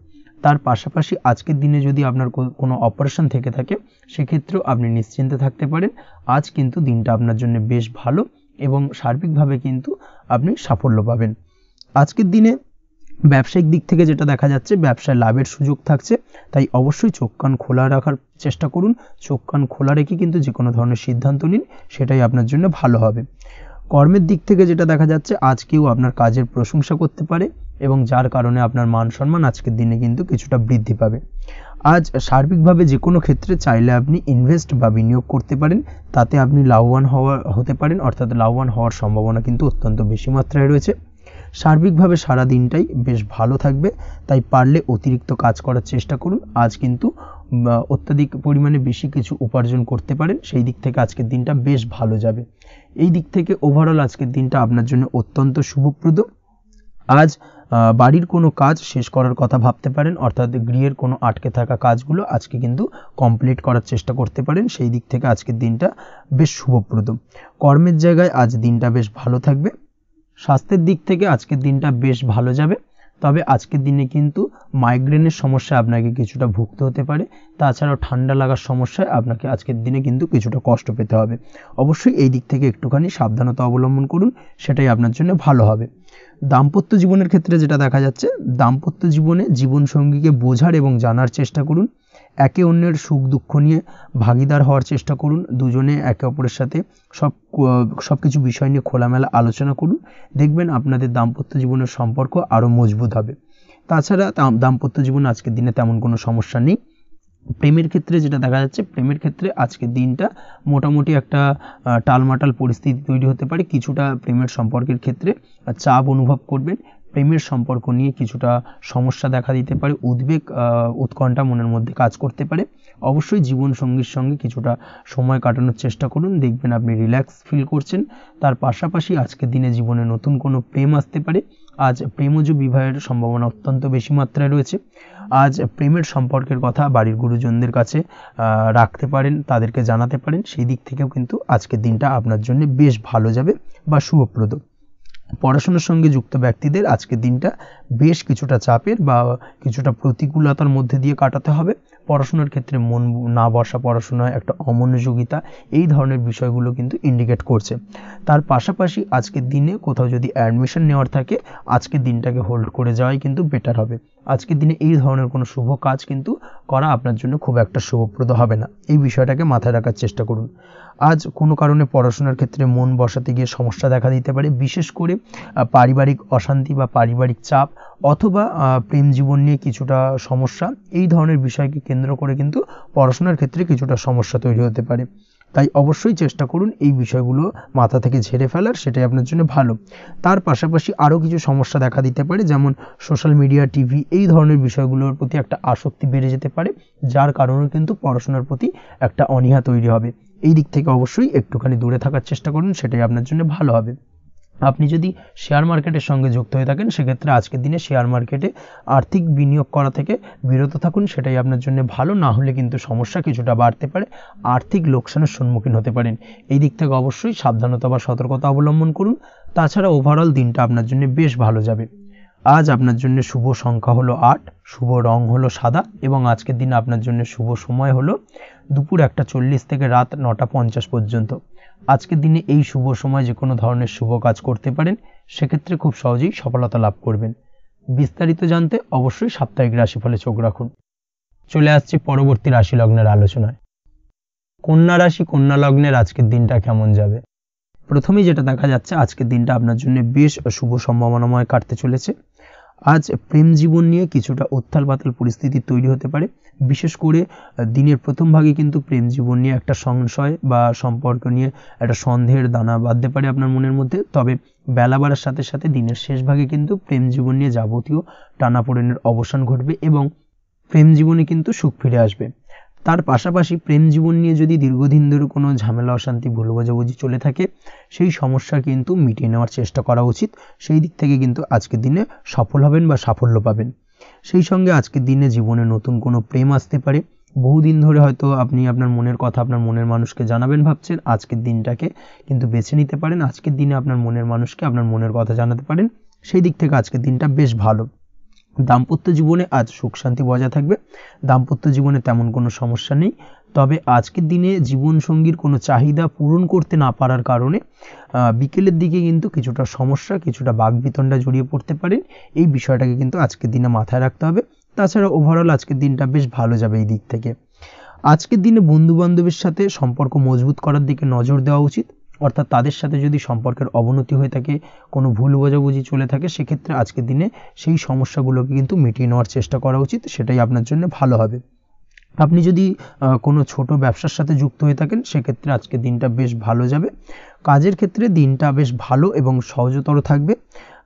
তার পাশাপাশি আজকের দিনে যদি আপনার কোনো অপারেশন থেকে থাকে, সেক্ষেত্রেও আপনি নিশ্চিন্তে থাকতে পারেন। আজ কিন্তু দিনটা আপনার জন্য বেশ ভালো এবং সার্বিকভাবে কিন্তু আপনি সাফল্য পাবেন। আজকের দিনে ব্যবসায়িক দিক থেকে যেটা দেখা যাচ্ছে, ব্যবসায় লাভের সুযোগ থাকছে, তাই অবশ্যই চোখ কান খোলা রাখার চেষ্টা করুন। চোখ কান খোলা রেখে কিন্তু যে কোনো ধরনের সিদ্ধান্ত নিন, সেটাই আপনার জন্য ভালো হবে। কর্মের দিক থেকে যেটা দেখা যাচ্ছে, আজ কেউ আপনার কাজের প্রশংসা করতে পারে এবং যার কারণে আপনার মান সম্মান আজকের দিনে কিন্তু কিছুটা বৃদ্ধি পাবে। আজ সার্বিকভাবে যে কোনো ক্ষেত্রে চাইলে আপনি ইনভেস্ট বা বিনিয়োগ করতে পারেন, তাতে আপনি লাভবান হতে পারেন, অর্থাৎ লাভবান হওয়ার সম্ভাবনা কিন্তু অত্যন্ত বেশি মাত্রায় রয়েছে। সার্বিকভাবে সারা দিনটাই বেশ ভালো থাকবে, তাই পারলে অতিরিক্ত কাজ করার চেষ্টা করুন। আজ কিন্তু অত্যাধিক পরিমাণে বেশি কিছু উপার্জন করতে পারেন, সেই দিক থেকে আজকের দিনটা বেশ ভালো যাবে। এই দিক থেকে ওভারঅল আজকের দিনটা আপনার জন্য অত্যন্ত শুভপ্রদ। আজ বাড়ির কোনো কাজ শেষ করার কথা ভাবতে পারেন, অর্থাৎ গৃহের কোনো আটকে থাকা কাজগুলো আজকে কিন্তু কমপ্লিট করার চেষ্টা করতে পারেন, সেই দিক থেকে আজকের দিনটা বেশ শুভপ্রদ। কর্মের জায়গায় আজ দিনটা বেশ ভালো থাকবে। স্বাস্থ্যের দিক থেকে আজকের দিনটা বেশ ভালো যাবে, তবে আজকের দিনে কিন্তু মাইগ্রেনের সমস্যা আপনাকে কিছুটা ভুগতে হতে পারে। তাছাড়াও ঠান্ডা লাগার সমস্যায় আপনাকে আজকের দিনে কিন্তু কিছুটা কষ্ট পেতে হবে। অবশ্যই এই দিক থেকে একটুখানি সাবধানতা অবলম্বন করুন, সেটাই আপনার জন্য ভালো হবে। দাম্পত্য জীবনের ক্ষেত্রে যেটা দেখা যাচ্ছে, দাম্পত্য জীবনে জীবনসঙ্গীকে বোঝার এবং জানার চেষ্টা করুন। একে অন্যের সুখ দুঃখ নিয়ে ভাগিদার হওয়ার চেষ্টা করুন। দুজনে একে অপরের সাথে সব কিছু বিষয় নিয়ে খোলামেলা আলোচনা করুন। দেখবেন আপনাদের দাম্পত্য জীবনের সম্পর্ক আরও মজবুত হবে। তাছাড়া দাম্পত্য জীবনে আজকের দিনে তেমন কোনো সমস্যা নেই। প্রেমের ক্ষেত্রে যেটা দেখা যাচ্ছে, প্রেমের ক্ষেত্রে আজকের দিনটা মোটামুটি একটা টালমাটাল পরিস্থিতি তৈরি হতে পারে। কিছুটা প্রেমের সম্পর্কের ক্ষেত্রে চাপ অনুভব করবেন। প্রেমের সম্পর্ক নিয়ে কিছুটা সমস্যা দেখা দিতে পারে, উদ্বেগ উৎকণ্ঠা মনের মধ্যে কাজ করতে পারে। অবশ্যই জীবন সঙ্গীর সঙ্গে কিছুটা সময় কাটানোর চেষ্টা করুন, দেখবেন আপনি রিল্যাক্স ফিল করছেন। তার পাশাপাশি আজকের দিনে জীবনে নতুন কোনো প্রেম আসতে পারে। আজ প্রেমজ বিবাহের সম্ভাবনা অত্যন্ত বেশি মাত্রায় রয়েছে। আজ প্রেমের সম্পর্কের কথা বাড়ির গুরুজনদের কাছে রাখতে পারেন, তাদেরকে জানাতে পারেন, সেই দিক থেকেও কিন্তু আজকের দিনটা আপনার জন্য বেশ ভালো যাবে বা শুভপ্রদ। পড়াশোনার সঙ্গে যুক্ত ব্যক্তিদের আজকের দিনটা বেশ কিছুটা চাপের বা কিছুটা প্রতিকূলতার মধ্যে দিয়ে কাটাতে হবে। পড়াশোনার ক্ষেত্রে মন না বসা, পড়াশোনায় একটা অমনোযোগিতা, এই ধরনের বিষয়গুলো কিন্তু ইন্ডিকেট করছে। তার পাশাপাশি আজকের দিনে কোথাও যদি অ্যাডমিশন নেওয়ার থাকে, আজকের দিনটাকে হোল্ড করে যাওয়াই কিন্তু বেটার হবে। আজকের দিনে এই ধরনের কোনো শুভ কাজ কিন্তু করা আপনার জন্য খুব একটা শুভপ্রদ হবে না, এই বিষয়টাকে মাথায় রাখার চেষ্টা করুন। আজ কোনো কারণে পড়াশোনার ক্ষেত্রে মন বসাতে গিয়ে সমস্যা দেখা দিতে পারে, বিশেষ করে পারিবারিক অশান্তি বা পারিবারিক চাপ অথবা প্রেম জীবন নিয়ে কিছুটা সমস্যা, এই ধরনের বিষয়কে কেন্দ্র করে কিন্তু পড়াশোনার ক্ষেত্রে কিছুটা সমস্যা তৈরি হতে পারে। তাই অবশ্যই চেষ্টা করুন এই বিষয়গুলো মাথা থেকে ঝেড়ে ফেলার, সেটাই আপনার জন্য ভালো। তার পাশাপাশি আরও কিছু সমস্যা দেখা দিতে পারে, যেমন সোশ্যাল মিডিয়া, টিভি, এই ধরনের বিষয়গুলোর প্রতি একটা আসক্তি বেড়ে যেতে পারে, যার কারণে কিন্তু পড়াশোনার প্রতি একটা অনীহা তৈরি হবে। এই দিক থেকে অবশ্যই একটুখানি দূরে থাকার চেষ্টা করুন, সেটাই আপনার জন্য ভালো হবে। আপনি যদি শেয়ার মার্কেটের সঙ্গে যুক্ত হয়ে থাকেন, সেক্ষেত্রে আজকের দিনে শেয়ার মার্কেটে আর্থিক বিনিয়োগ করা থেকে বিরত থাকুন, সেটাই আপনার জন্য ভালো। না হলে কিন্তু সমস্যা কিছুটা বাড়তে পারে, আর্থিক লোকসানের সম্মুখীন হতে পারেন। এই দিক থেকে অবশ্যই সাবধানতা বা সতর্কতা অবলম্বন করুন। তাছাড়া ওভারঅল দিনটা আপনার জন্য বেশ ভালো যাবে। আজ আপনার জন্য শুভ সংখ্যা হলো 8, শুভ রং হলো সাদা এবং আজকের দিনে আপনার জন্য শুভ সময় হলো দুপুর 1:40 থেকে রাত 9:50 পর্যন্ত। আজকের দিনে এই শুভ সময় যে কোনো ধরনের শুভ কাজ করতে পারেন, সেক্ষেত্রে খুব সহজেই সফলতা লাভ করবেন। বিস্তারিত জানতে অবশ্যই সাপ্তাহিক রাশিফলে চোখ রাখুন। চলে আসছি পরবর্তী রাশি লগ্নের আলোচনায়। কন্যা রাশি, কন্যা লগ্নের আজকের দিনটা কেমন যাবে? প্রথমেই যেটা দেখা যাচ্ছে, আজকের দিনটা আপনার জন্য বেশ শুভ সম্ভাবনাময় কাটতে চলেছে। আজ প্রেম জীবন নিয়ে কিছুটা উত্থাল পাতাল পরিস্থিতি তৈরি হতে পারে, বিশেষ করে দিনের প্রথম ভাগে কিন্তু প্রেম জীবন নিয়ে একটা সংশয় বা সম্পর্ক নিয়ে একটা সন্দেহের দানা বাঁধতে পারে আপনার মনের মধ্যে। তবে বেলা বাড়ার সাথে সাথে দিনের শেষ ভাগে কিন্তু প্রেম জীবন নিয়ে যাবতীয় টানাপোড়েনের অবসান ঘটবে এবং প্রেম জীবনে কিন্তু সুখ ফিরে আসবে। তার পাশাপাশি প্রেম জীবন নিয়ে যদি দীর্ঘদিন ধরে কোনো ঝামেলা অশান্তি ভুল বোঝাবুঝি চলে থাকে, সেই সমস্যা কিন্তু মিটিয়ে নেওয়ার চেষ্টা করা উচিত। সেই দিক থেকে কিন্তু আজকের দিনে সফল হবেন বা সাফল্য পাবেন। সেই সঙ্গে আজকের দিনে জীবনে নতুন কোনো প্রেম আসতে পারে। বহুদিন ধরে হয়তো আপনি আপনার মনের কথা আপনার মনের মানুষকে জানাবেন ভাবছেন, আজকের দিনটাকে কিন্তু বেছে নিতে পারেন। আজকের দিনে আপনার মনের মানুষকে আপনার মনের কথা জানাতে পারেন। সেই দিক থেকে আজকের দিনটা বেশ ভালো। দাম্পত্য জীবনে আজ সুখ শান্তি বজায় থাকবে। দাম্পত্য জীবনে তেমন কোনো সমস্যা নেই। তবে আজকের দিনে জীবনসঙ্গীর কোনো চাহিদা পূরণ করতে না পারার কারণে বিকেলের দিকে কিন্তু কিছুটা সমস্যা, কিছুটা বাকবিতণ্ডা জড়িয়ে পড়তে পারেন। এই বিষয়টাকে কিন্তু আজকের দিনে মাথায় রাখতে হবে। তাছাড়া ওভারঅল আজকের দিনটা বেশ ভালো যাবে এই দিক থেকে। আজকের দিনে বন্ধু বান্ধবের সাথে সম্পর্ক মজবুত করার দিকে নজর দেওয়া উচিত। অর্থাৎ তাদের সাথে যদি সম্পর্কের অবনতি হয়ে থাকে, কোনো ভুল বোঝাবুঝি চলে থাকে, সেক্ষেত্রে আজকের দিনে সেই সমস্যাগুলোকে কিন্তু মিটিয়ে নেওয়ার চেষ্টা করা উচিত। সেটাই আপনার জন্য ভালো হবে। আপনি যদি কোনো ছোট ব্যবসার সাথে যুক্ত হয়ে থাকেন, সেক্ষেত্রে আজকের দিনটা বেশ ভালো যাবে। কাজের ক্ষেত্রে দিনটা বেশ ভালো এবং সহজতর থাকবে।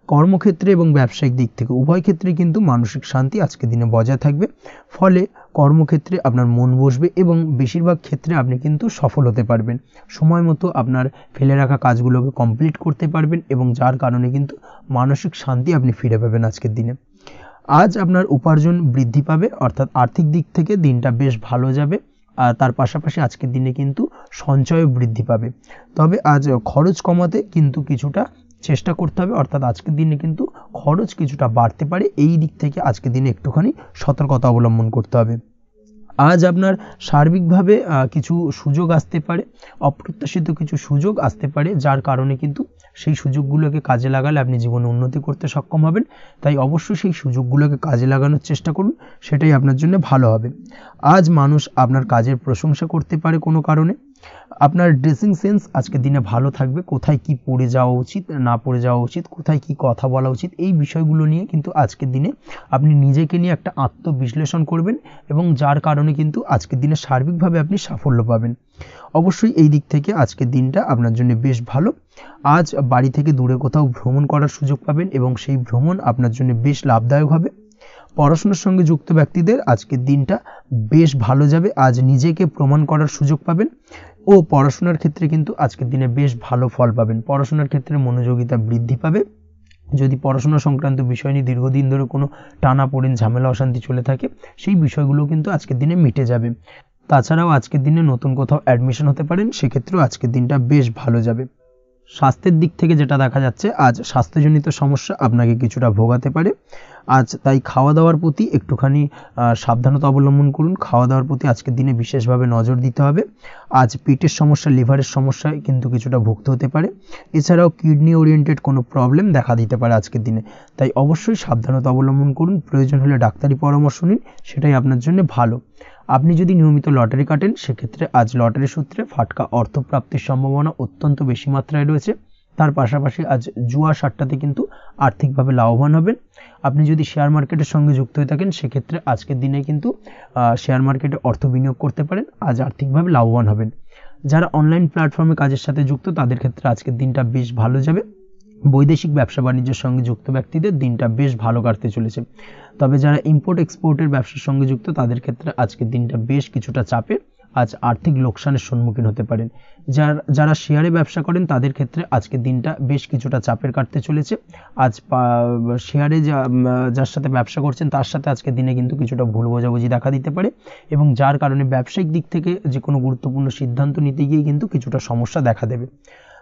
কর্মক্ষেত্রে এবং ব্যবসায়িক দিক থেকে উভয় ক্ষেত্রে কিন্তু মানসিক শান্তি আজকের দিনে বজায় থাকবে। ফলে কর্মক্ষেত্রে আপনার মন বসবে এবং বেশিরভাগ ক্ষেত্রে আপনি কিন্তু সফল হতে পারবেন। সময় মতো আপনার ফেলে রাখা কাজগুলোকে কমপ্লিট করতে পারবেন এবং যার কারণে কিন্তু মানসিক শান্তি আপনি ফিরে পাবেন আজকের দিনে। আজ আপনার উপার্জন বৃদ্ধি পাবে, অর্থাৎ আর্থিক দিক থেকে দিনটা বেশ ভালো যাবে। আর তার পাশাপাশি আজকের দিনে কিন্তু সঞ্চয় বৃদ্ধি পাবে। তবে আজ খরচ কমাতে কিন্তু কিছুটা চেষ্টা করতে হবে, অর্থাৎ আজকের দিনে কিন্তু খরচ কিছুটা বাড়তে পারে। এই দিক থেকে আজকের দিনে একটুখানি সতর্কতা অবলম্বন করতে হবে। আজ আপনার সার্বিকভাবে কিছু সুযোগ আসতে পারে, অপ্রত্যাশিত কিছু সুযোগ আসতে পারে, যার কারণে কিন্তু সেই সুযোগগুলোকে কাজে লাগালে আপনি জীবনে উন্নতি করতে সক্ষম হবেন। তাই অবশ্যই সেই সুযোগগুলোকে কাজে লাগানোর চেষ্টা করুন, সেটাই আপনার জন্য ভালো হবে। আজ মানুষ আপনার কাজের প্রশংসা করতে পারে কোনো কারণে। আপনার ড্রেসিং সেন্স আজকের দিনে ভালো থাকবে। কোথায় কি পরে যাওয়া উচিত, না পরে যাওয়া উচিত, কোথায় কি কথা বলা উচিত, এই বিষয়গুলো নিয়ে কিন্তু আজকের দিনে আপনি নিজেকে নিয়ে একটা আত্মবিশ্লেষণ করবেন এবং যার কারণে কিন্তু আজকের দিনে সার্বিকভাবে আপনি সাফল্য পাবেন। অবশ্যই এই দিক থেকে আজকের দিনটা আপনার জন্য বেশ ভালো। আজ বাড়ি থেকে দূরে কোথাও ভ্রমণ করার সুযোগ পাবেন এবং সেই ভ্রমণ আপনার জন্য বেশ লাভদায়ক হবে। পড়াশোনার সঙ্গে যুক্ত ব্যক্তিদের আজকের দিনটা বেশ ভালো যাবে। আজ নিজেকে প্রমাণ করার সুযোগ পাবেন ও পড়াশোনার ক্ষেত্রে কিন্তু আজকের দিনে বেশ ভালো ফল পাবেন। পড়াশোনার ক্ষেত্রে মনোযোগিতা বৃদ্ধি পাবে। যদি পড়াশোনা সংক্রান্ত বিষয় নিয়ে দীর্ঘদিন ধরে কোনো টানাপোড়েন ঝামেলা অশান্তি চলে থাকে, সেই বিষয়গুলো কিন্তু আজকের দিনে মিটে যাবে। তাছাড়াও আজকের দিনে নতুন কোথাও অ্যাডমিশন হতে পারেন, সেক্ষেত্রেও আজকের দিনটা বেশ ভালো যাবে। স্বাস্থ্যের দিক থেকে যেটা দেখা যাচ্ছে, আজ স্বাস্থ্যজনিত সমস্যা আপনাকে কিছুটা ভোগাতে পারে। আজ তাই খাওয়া দাওয়ার প্রতি একটুখানি সাবধানতা অবলম্বন করুন। খাওয়া দাওয়ার প্রতি আজকের দিনে বিশেষভাবে নজর দিতে হবে। আজ পেটের সমস্যা, লিভারের সমস্যায় কিন্তু কিছুটা ভুগতে হতে পারে। এছাড়াও কিডনি ওরিয়েন্টেড কোনো প্রবলেম দেখা দিতে পারে আজকের দিনে। তাই অবশ্যই সাবধানতা অবলম্বন করুন। প্রয়োজন হলে ডাক্তারি পরামর্শ নিন, সেটাই আপনার জন্য ভালো। আপনি যদি নিয়মিত লটারি কাটেন, সেক্ষেত্রে আজ লটারি সূত্রে ফাটকা অর্থপ্রাপ্তির সম্ভাবনা অত্যন্ত বেশি মাত্রায় রয়েছে। তার পাশাপাশি আজ জুয়া সাট্টাতে কিন্তু আর্থিকভাবে লাভবান হবেন। আপনি যদি শেয়ার মার্কেটের সঙ্গে যুক্ত হয়ে থাকেন, সেক্ষেত্রে আজকের দিনে কিন্তু শেয়ার মার্কেটে অর্থ বিনিয়োগ করতে পারেন, আজ আর্থিকভাবে লাভবান হবেন। যারা অনলাইন প্ল্যাটফর্মে কাজের সাথে যুক্ত, তাদের ক্ষেত্রে আজকের দিনটা বেশ ভালো যাবে। বৈদেশিক ব্যবসা বাণিজ্যের সঙ্গে যুক্ত ব্যক্তিদের দিনটা বেশ ভালো কাটতে চলেছে। তবে যারা ইম্পোর্ট এক্সপোর্টের ব্যবসার সঙ্গে যুক্ত, তাদের ক্ষেত্রে আজকের দিনটা বেশ কিছুটা চাপের। আজ আর্থিক লোকসানের সম্মুখীন হতে পারেন। যারা শেয়ারে ব্যবসা করেন, তাদের ক্ষেত্রে আজকের দিনটা বেশ কিছুটা চাপের কাটতে চলেছে। আজ শেয়ারে যার সাথে ব্যবসা করছেন, তার সাথে আজকের দিনে কিন্তু কিছুটা ভুল বোঝাবুঝি দেখা দিতে পারে এবং যার কারণে ব্যবসায়িক দিক থেকে যে কোনো গুরুত্বপূর্ণ সিদ্ধান্ত নিতে গিয়ে কিন্তু কিছুটা সমস্যা দেখা দেবে।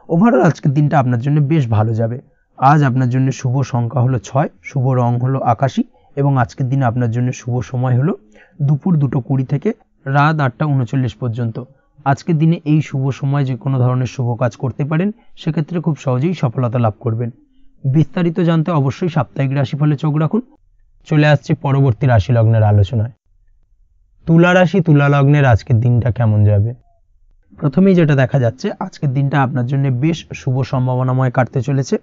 ওভারঅল আজকের দিনটা আপনার জন্য বেশ ভালো যাবে। আজ আপনার জন্য শুভ সংখ্যা হলো 6, শুভ রং হলো আকাশী এবং আজকের দিনে আপনার জন্য শুভ সময় হলো দুপুর 2:20 থেকে রাত 8:39 পর্যন্ত। আজকের দিনে এই শুভ সময় যে কোনো ধরনের শুভ কাজ করতে পারেন, সেক্ষেত্রে খুব সহজেই সফলতা লাভ করবেন। বিস্তারিত জানতে অবশ্যই সাপ্তাহিক রাশিফলে চোখ রাখুন। চলে আসছে পরবর্তী রাশি লগ্নের আলোচনায়। তুলা রাশি, তুলা লগ্নের আজকের দিনটা কেমন যাবে? প্রথমেই যেটা দেখা যাচ্ছে, আজকের দিনটা আপনার জন্য বেশ শুভ সম্ভাবনাময় কাটতে চলেছে।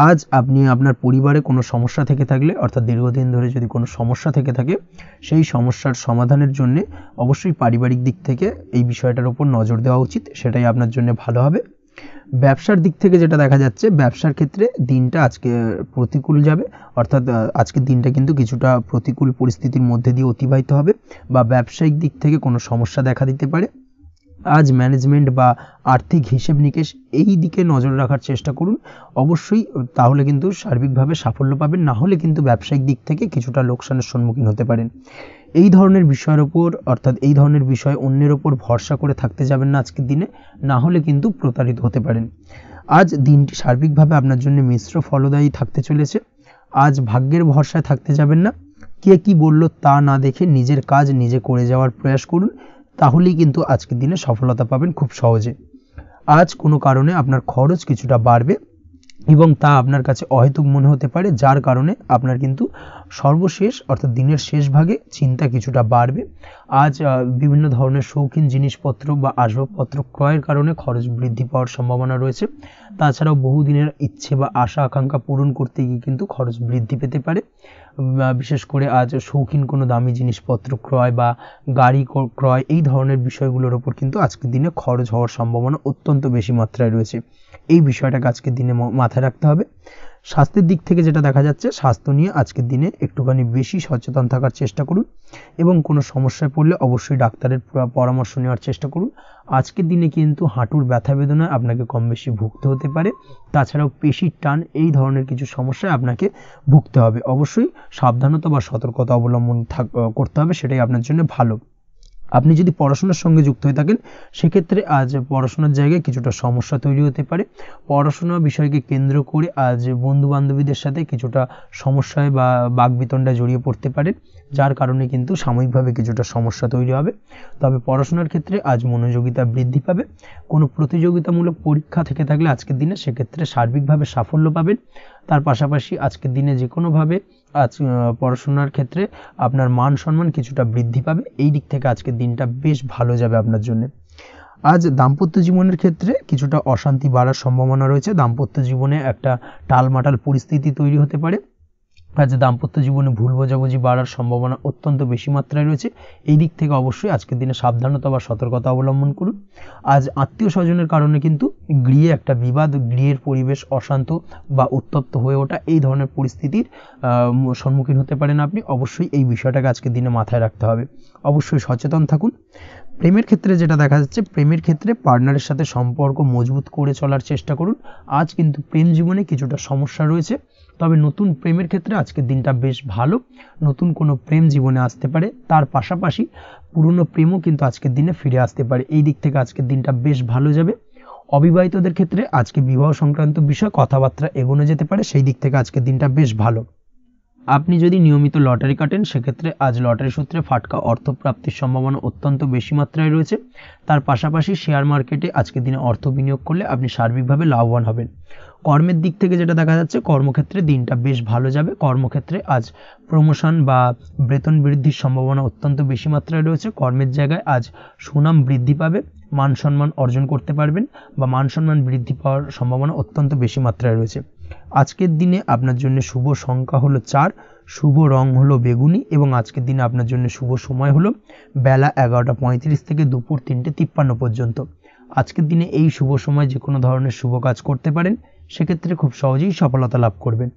আজ আপনি আপনার পরিবারে কোনো সমস্যা থেকে থাকলে, অর্থাৎ দীর্ঘদিন ধরে যদি কোনো সমস্যা থেকে থাকে, সেই সমস্যার সমাধানের জন্য অবশ্যই পারিবারিক দিক থেকে এই বিষয়টার উপর নজর দেওয়া উচিত, সেটাই আপনার জন্য ভালো হবে। ব্যবসার দিক থেকে যেটা দেখা যাচ্ছে, ব্যবসার ক্ষেত্রে দিনটা আজকে প্রতিকূল যাবে, অর্থাৎ আজকের দিনটা কিন্তু কিছুটা প্রতিকূল পরিস্থিতির মধ্যে দিয়ে অতিবাহিত হবে বা ব্যবসায়িক দিক থেকে কোনো সমস্যা দেখা দিতে পারে। আজ ম্যানেজমেন্ট বা আর্থিক হিসেব নিকেশ এই দিকে নজর রাখার চেষ্টা করুন অবশ্যই, তাহলে কিন্তু সার্বিকভাবে সাফল্য পাবেন, না হলে কিন্তু ব্যবসায়িক দিক থেকে কিছুটা লোকসানের সম্মুখীন হতে পারেন। এই ধরনের বিষয়ের ওপর, অর্থাৎ এই ধরনের বিষয় অন্যের ওপর ভরসা করে থাকতে যাবেন না আজকের দিনে, না হলে কিন্তু প্রতারিত হতে পারেন। আজ দিনটি সার্বিকভাবে আপনার জন্য মিশ্র ফলদায়ী থাকতে চলেছে। আজ ভাগ্যের ভরসায় থাকতে যাবেন না, কে কি বলল তা না দেখে নিজের কাজ নিজে করে যাওয়ার প্রয়াস করুন, তাহলেই কিন্তু আজকের দিনে সফলতা পাবেন খুব সহজে। আজ কোনো কারণে আপনার খরচ কিছুটা বাড়বে এবং তা আপনার কাছে অহেতুক মনে হতে পারে, যার কারণে আপনার কিন্তু সর্বশেষ অর্থাৎ দিনের শেষ ভাগে চিন্তা কিছুটা বাড়বে। আজ বিভিন্ন ধরনের শৌখিন জিনিসপত্র বা আসবাবপত্র ক্রয়ের কারণে খরচ বৃদ্ধি পাওয়ার সম্ভাবনা রয়েছে। তাছাড়াও বহুদিনের ইচ্ছে বা আশা আকাঙ্ক্ষা পূরণ করতে গিয়ে কিন্তু খরচ বৃদ্ধি পেতে পারে। বিশেষ করে আজ শৌখিন কোনো দামি জিনিসপত্র ক্রয় বা গাড়ি ক্রয় এই ধরনের বিষয়গুলোর ওপর কিন্তু আজকের দিনে খরচ হওয়ার সম্ভাবনা অত্যন্ত বেশি মাত্রায় রয়েছে। এই বিষয়টাকে আজকের দিনে মাথায় রাখতে হবে। স্বাস্থ্যের দিক থেকে যেটা দেখা যাচ্ছে, স্বাস্থ্য নিয়ে আজকের দিনে একটুখানি বেশি সচেতন থাকার চেষ্টা করুন এবং কোনো সমস্যায় পড়লে অবশ্যই ডাক্তারের পরামর্শ নেওয়ার চেষ্টা করুন। আজকের দিনে কিন্তু হাঁটুর ব্যথা বেদনায় আপনাকে কম বেশি ভুগতে হতে পারে, তাছাড়াও পেশির টান এই ধরনের কিছু সমস্যায় আপনাকে ভুগতে হবে। অবশ্যই সাবধানতা বা সতর্কতা অবলম্বন করতে হবে, সেটাই আপনার জন্য ভালো। আপনি যদি পড়াশোনার সঙ্গে যুক্ত হয়ে থাকেন সেক্ষেত্রে আজ পড়াশোনার জায়গায় কিছুটা সমস্যা তৈরি হতে পারে। পড়াশোনা বিষয়কে কেন্দ্র করে আজ বন্ধু বান্ধবীদের সাথে কিছুটা সমস্যায় বা বাকবিতণ্ডায় জড়িয়ে পড়তে পারেন, যার কারণে কিন্তু সাময়িকভাবে কিছুটা সমস্যা তৈরি হবে। তবে পড়াশোনার ক্ষেত্রে আজ মনোযোগিতা বৃদ্ধি পাবে। কোনো প্রতিযোগিতামূলক পরীক্ষা থেকে থাকলে আজকের দিনে সেক্ষেত্রে সার্বিকভাবে সাফল্য পাবেন। তার পাশাপাশি আজকের দিনে যে কোনোভাবে আজ পড়াশোনার ক্ষেত্রে আপনার মান সম্মান কিছুটা বৃদ্ধি পাবে। এই দিক থেকে আজকের দিনটা বেশ ভালো যাবে আপনার জন্য। আজ দাম্পত্য জীবনের ক্ষেত্রে কিছুটা অশান্তি বাড়ার সম্ভাবনা রয়েছে। দাম্পত্য জীবনে একটা টালমাটাল পরিস্থিতি তৈরি হতে পারে। আজ দাম্পত্য জীবনে ভুল বোঝাবুঝি বাড়ার সম্ভাবনা অত্যন্ত বেশি মাত্রায় রয়েছে। এই দিক থেকে অবশ্যই আজকের দিনে সাবধানতা বা সতর্কতা অবলম্বন করুন। আজ আত্মীয় স্বজনের কারণে কিন্তু গৃহে একটা বিবাদ, গৃহের পরিবেশ অশান্ত বা উত্তপ্ত হয়ে ওঠা এই ধরনের পরিস্থিতির সম্মুখীন হতে পারেন আপনি। অবশ্যই এই বিষয়টাকে আজকের দিনে মাথায় রাখতে হবে। অবশ্যই সচেতন থাকুন। প্রেমের ক্ষেত্রে যেটা দেখা যাচ্ছে, প্রেমের ক্ষেত্রে পার্টনারের সাথে সম্পর্ক মজবুত করে চলার চেষ্টা করুন। আজ কিন্তু প্রেম জীবনে কিছুটা সমস্যা রয়েছে, তবে নতুন প্রেমের ক্ষেত্রে আজকের দিনটা বেশ ভালো। নতুন কোনো প্রেম জীবনে আসতে পারে, তার পাশাপাশি পুরনো প্রেমও কিন্তু আজকের দিনে ফিরে আসতে পারে। এই দিক থেকে আজকের দিনটা বেশ ভালো যাবে। অবিবাহিতদের ক্ষেত্রে আজকে বিবাহ সংক্রান্ত বিষয় কথাবার্তা এগোনো যেতে পারে, সেই দিক থেকে আজকের দিনটা বেশ ভালো। আপনি যদি নিয়মিত লটারি কাটেন সেক্ষেত্রে আজ লটারি সূত্রে ফাটকা অর্থপ্রাপ্তির সম্ভাবনা অত্যন্ত বেশি মাত্রায় রয়েছে। তার পাশাপাশি শেয়ার মার্কেটে আজকের দিনে অর্থ বিনিয়োগ করলে আপনি সার্বিকভাবে লাভবান হবেন। কর্মের দিক থেকে যেটা দেখা যাচ্ছে, কর্মক্ষেত্রে দিনটা বেশ ভালো যাবে। কর্মক্ষেত্রে আজ প্রমোশন বা বেতন বৃদ্ধির সম্ভাবনা অত্যন্ত বেশি মাত্রায় রয়েছে। কর্মের জায়গায় আজ সুনাম বৃদ্ধি পাবে, মান সম্মান অর্জন করতে পারবেন বা মান সম্মান বৃদ্ধি পাওয়ার সম্ভাবনা অত্যন্ত বেশি মাত্রায় রয়েছে। আজকের দিনে আপনার জন্য শুভ সংখ্যা হলো 4, শুভ রং হলো বেগুনি এবং আজকের দিনে আপনার জন্য শুভ সময় হলো বেলা 11:35 থেকে দুপুর 3:53 পর্যন্ত। আজকের দিনে এই শুভ সময় যে কোনো ধরনের শুভ কাজ করতে পারেন, সেক্ষেত্রে খুব সহজেই সফলতা লাভ করবেন।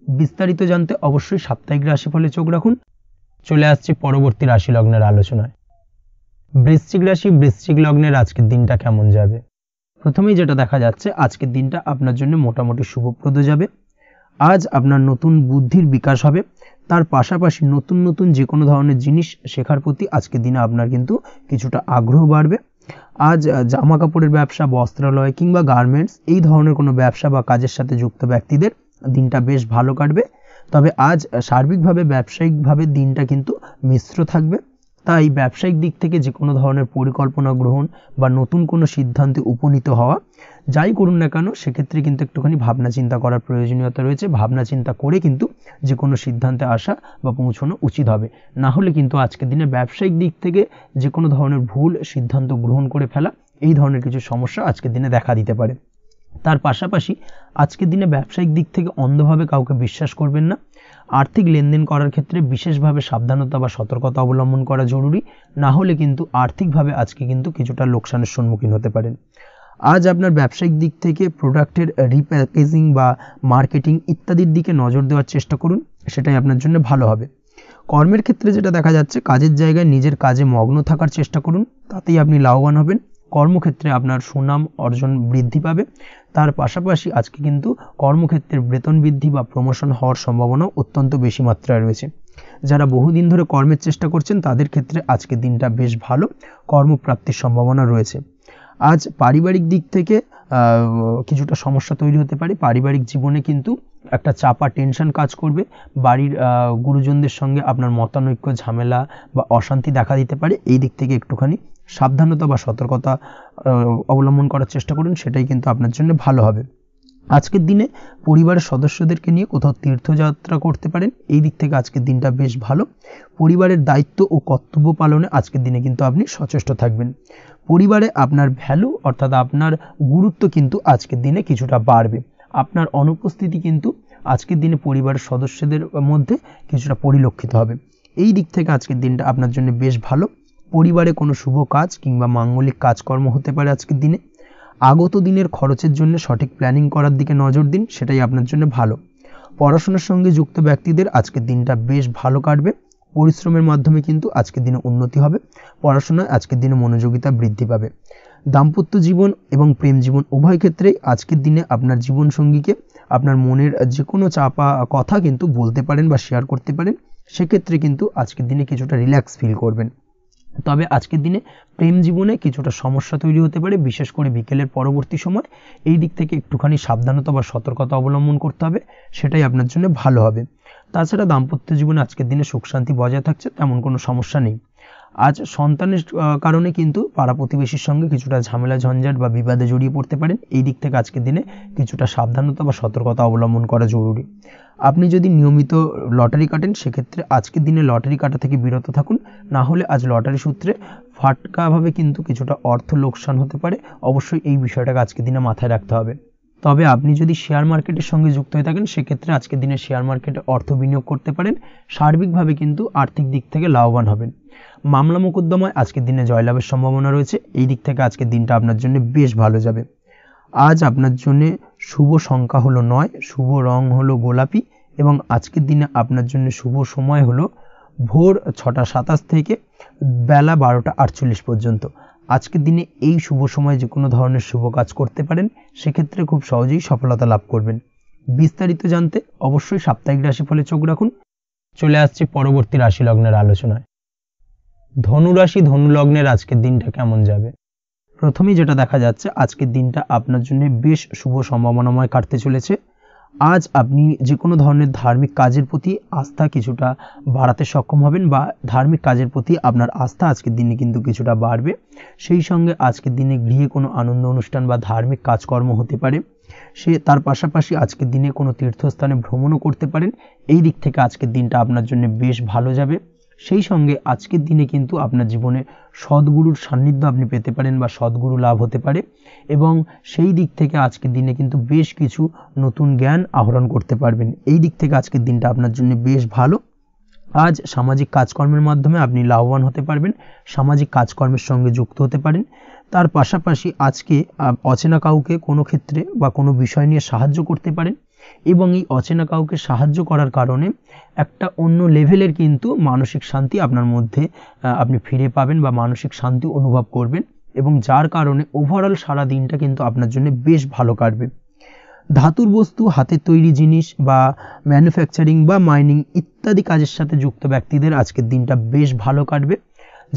বিস্তারিত জানতে অবশ্যই সাপ্তাহিক রাশিফলে চোখ রাখুন। চলে আসছে পরবর্তী রাশি লগ্নের আলোচনায়। বৃশ্চিক রাশি, বৃশ্চিক লগ্নের আজকের দিনটা কেমন যাবে? প্রথমেই যেটা দেখা যাচ্ছে, আজকের দিনটা আপনার জন্য মোটামুটি শুভপ্রদ যাবে। আজ আপনার নতুন বুদ্ধির বিকাশ হবে, তার পাশাপাশি নতুন নতুন যে কোনো ধরনের জিনিস শেখার প্রতি আজকের দিনে আপনার কিন্তু কিছুটা আগ্রহ বাড়বে। আজ জামা কাপড়ের ব্যবসা, বস্ত্রালয় কিংবা গার্মেন্টস এই ধরনের কোনো ব্যবসা বা কাজের সাথে যুক্ত ব্যক্তিদের দিনটা বেশ ভালো কাটবে। তবে আজ সার্বিকভাবে ব্যবসায়িকভাবে দিনটা কিন্তু মিশ্র থাকবে। তাই ব্যবসায়িক দিক থেকে যে কোনো ধরনের পরিকল্পনা গ্রহণ বা নতুন কোনো সিদ্ধান্তে উপনীত হওয়া, যাই করুন না কেন সেক্ষেত্রে কিন্তু একটুখানি ভাবনা চিন্তা করার প্রয়োজনীয়তা রয়েছে। ভাবনা চিন্তা করে কিন্তু যে কোনো সিদ্ধান্তে আসা বা পৌঁছানো উচিত হবে, না হলে কিন্তু আজকের দিনে ব্যবসায়িক দিক থেকে যে কোনো ধরনের ভুল সিদ্ধান্ত গ্রহণ করে ফেলা এই ধরনের কিছু সমস্যা আজকের দিনে দেখা দিতে পারে। তার পাশাপাশি আজকের দিনে ব্যবসায়িক দিক থেকে অন্ধভাবে কাউকে বিশ্বাস করবেন না। আর্থিক লেনদেন করার ক্ষেত্রে বিশেষভাবে সাবধানতা বা সতর্কতা অবলম্বন করা জরুরি, না হলে কিন্তু আর্থিকভাবে আজকে কিন্তু কিছুটা লোকসানের সম্মুখীন হতে পারেন। আজ আপনার ব্যবসায়িক দিক থেকে প্রোডাক্টের রিপ্যাকেজিং বা মার্কেটিং ইত্যাদির দিকে নজর দেওয়ার চেষ্টা করুন, সেটাই আপনার জন্য ভালো হবে। কর্মের ক্ষেত্রে যেটা দেখা যাচ্ছে, কাজের জায়গায় নিজের কাজে মগ্ন থাকার চেষ্টা করুন, তাতেই আপনি লাভবান হবেন। কর্মক্ষেত্রে আপনার সুনাম অর্জন বৃদ্ধি পাবে। তার পাশাপাশি আজকে কিন্তু কর্মক্ষেত্রের বেতন বৃদ্ধি বা প্রমোশন হওয়ার সম্ভাবনা অত্যন্ত বেশি মাত্রায় রয়েছে। যারা বহুদিন ধরে কর্মের চেষ্টা করছেন তাদের ক্ষেত্রে আজকের দিনটা বেশ ভালো, কর্মপ্রাপ্তির সম্ভাবনা রয়েছে। আজ পারিবারিক দিক থেকে কিছুটা সমস্যা তৈরি হতে পারে। পারিবারিক জীবনে কিন্তু একটা চাপা টেনশন কাজ করবে। বাড়ির গুরুজনদের সঙ্গে আপনার মতানৈক্য, ঝামেলা বা অশান্তি দেখা দিতে পারে। এই দিক থেকে একটুখানি সাবধানতা বা সতর্কতা অবলম্বন করার চেষ্টা করুন, সেটাই কিন্তু আপনার জন্য ভালো হবে। আজকের দিনে পরিবারের সদস্যদেরকে নিয়ে কোথাও তীর্থযাত্রা করতে পারেন। এই দিক থেকে আজকের দিনটা বেশ ভালো। পরিবারের দায়িত্ব ও কর্তব্য পালনে আজকের দিনে কিন্তু আপনি সচেষ্ট থাকবেন। পরিবারে আপনার ভ্যালু অর্থাৎ আপনার গুরুত্ব কিন্তু আজকের দিনে কিছুটা বাড়বে। আপনার অনুপস্থিতি কিন্তু আজকের দিনে পরিবারের সদস্যদের মধ্যে কিছুটা পরিলক্ষিত হবে। এই দিক থেকে আজকের দিনটা আপনার জন্য বেশ ভালো। পরিবারে কোনো শুভ কাজ কিংবা মাঙ্গলিক কাজকর্ম হতে পারে আজকের দিনে। আগত দিনের খরচের জন্য সঠিক প্ল্যানিং করার দিকে নজর দিন, সেটাই আপনার জন্য ভালো। পড়াশোনার সঙ্গে যুক্ত ব্যক্তিদের আজকের দিনটা বেশ ভালো কাটবে। পরিশ্রমের মাধ্যমে কিন্তু আজকের দিনে উন্নতি হবে। পড়াশোনায় আজকের দিনে মনোযোগিতা বৃদ্ধি পাবে। দাম্পত্য জীবন এবং প্রেম জীবন উভয় ক্ষেত্রেই আজকের দিনে আপনার জীবনসঙ্গীকে আপনার মনের যে কোনো চাপা কথা কিন্তু বলতে পারেন বা শেয়ার করতে পারেন। সেক্ষেত্রে কিন্তু আজকের দিনে কিছুটা রিল্যাক্স ফিল করবেন। তবে আজকের দিনে প্রেম জীবনে কিছুটা সমস্যা তৈরি হতে পারে, বিশেষ করে বিকেলের পরবর্তী সময়। এই দিক থেকে একটুখানি সাবধানতা বা সতর্কতা অবলম্বন করতে হবে, সেটাই আপনার জন্য ভালো হবে। তাছাড়া দাম্পত্য জীবনে আজকের দিনে সুখ শান্তি বজায় থাকছে, তেমন কোনো সমস্যা নেই। আজ সন্তানের কারণে কিন্তু পাড়া প্রতিবেশীর সঙ্গে কিছুটা ঝামেলা ঝঞ্ঝাট বা বিবাদে জড়িয়ে পড়তে পারেন। এই দিক থেকে আজকের দিনে কিছুটা সাবধানতা বা সতর্কতা অবলম্বন করা জরুরি। আপনি যদি নিয়মিত লটারি কাটেন, সেক্ষেত্রে আজকের দিনে লটারি কাটা থেকে বিরত থাকুন। না হলে আজ লটারি সূত্রে ফাটকাভাবে কিন্তু কিছুটা অর্থ লোকসান হতে পারে। অবশ্যই এই বিষয়টাকে আজকের দিনে মাথায় রাখতে হবে। তবে আপনি যদি শেয়ার মার্কেটের সঙ্গে যুক্ত হয়ে থাকেন, সেক্ষেত্রে আজকের দিনে শেয়ার মার্কেটে অর্থ বিনিয়োগ করতে পারেন। সার্বিকভাবে কিন্তু আর্থিক দিক থেকে লাভবান হবেন। মামলা মোকদ্দমায় আজকের দিনে জয়লাভের সম্ভাবনা রয়েছে। এই দিক থেকে আজকের দিনটা আপনার জন্য বেশ ভালো যাবে। আজ আপনার জন্য শুভ সংখ্যা হলো 9, শুভ রং হলো গোলাপি এবং আজকের দিনে আপনার জন্য শুভ সময় হলো ভোর 6টা 27 থেকে বেলা 12টা 48 পর্যন্ত। আজকের দিনে এই শুভ সময়ে যে কোনো ধরনের শুভ কাজ করতে পারেন, সেক্ষেত্রে খুব সহজেই সফলতা লাভ করবেন। বিস্তারিত জানতে অবশ্যই সাপ্তাহিক রাশিফলে চোখ রাখুন। চলে আসছে পরবর্তী রাশি লগ্নের আলোচনায়। ধনু রাশি ধনু লগ্নের আজকের দিনটা কেমন যাবে? প্রথমেই যেটা দেখা যাচ্ছে, আজকের দিনটা আপনার জন্য বেশ শুভ সম্ভাবনাময় কাটতে চলেছে। আজ আপনি যে কোনো ধরনের ধার্মিক কাজের প্রতি আস্থা কিছুটা বাড়াতে সক্ষম হবেন বা ধার্মিক কাজের প্রতি আপনার আস্থা আজকের দিনে কিন্তু কিছুটা বাড়বে। সেই সঙ্গে আজকের দিনে গৃহে কোনো আনন্দ অনুষ্ঠান বা ধার্মিক কাজকর্ম হতে পারে। তার পাশাপাশি আজকের দিনে কোনো তীর্থস্থানে ভ্রমণও করতে পারেন। এই দিক থেকে আজকের দিনটা আপনার জন্য বেশ ভালো যাবে। সেই সঙ্গে আজকের দিনে কিন্তু আপনার জীবনে সদ্গুরুর সান্নিধ্য আপনি পেতে পারেন বা সদ্গুরু লাভ হতে পারে এবং সেই দিক থেকে আজকের দিনে কিন্তু বেশ কিছু নতুন জ্ঞান আহরণ করতে পারবেন। এই দিক থেকে আজকের দিনটা আপনার জন্য বেশ ভালো। আজ সামাজিক কাজকর্মের মাধ্যমে আপনি লাভবান হতে পারবেন, সামাজিক কাজকর্মের সঙ্গে যুক্ত হতে পারেন। তার পাশাপাশি আজকে অচেনা কাউকে কোনো ক্ষেত্রে বা কোনো বিষয় নিয়ে সাহায্য করতে পারেন এবং এই অচেনা কাউকে সাহায্য করার কারণে একটা অন্য লেভেলের কিন্তু মানসিক শান্তি আপনার মধ্যে আপনি ফিরে পাবেন বা মানসিক শান্তি অনুভব করবেন এবং যার কারণে ওভারঅল সারা দিনটা কিন্তু আপনার জন্য বেশ ভালো কাটবে। ধাতুর বস্তু, হাতের তৈরি জিনিস বা ম্যানুফ্যাকচারিং বা মাইনিং ইত্যাদি কাজের সাথে যুক্ত ব্যক্তিদের আজকের দিনটা বেশ ভালো কাটবে।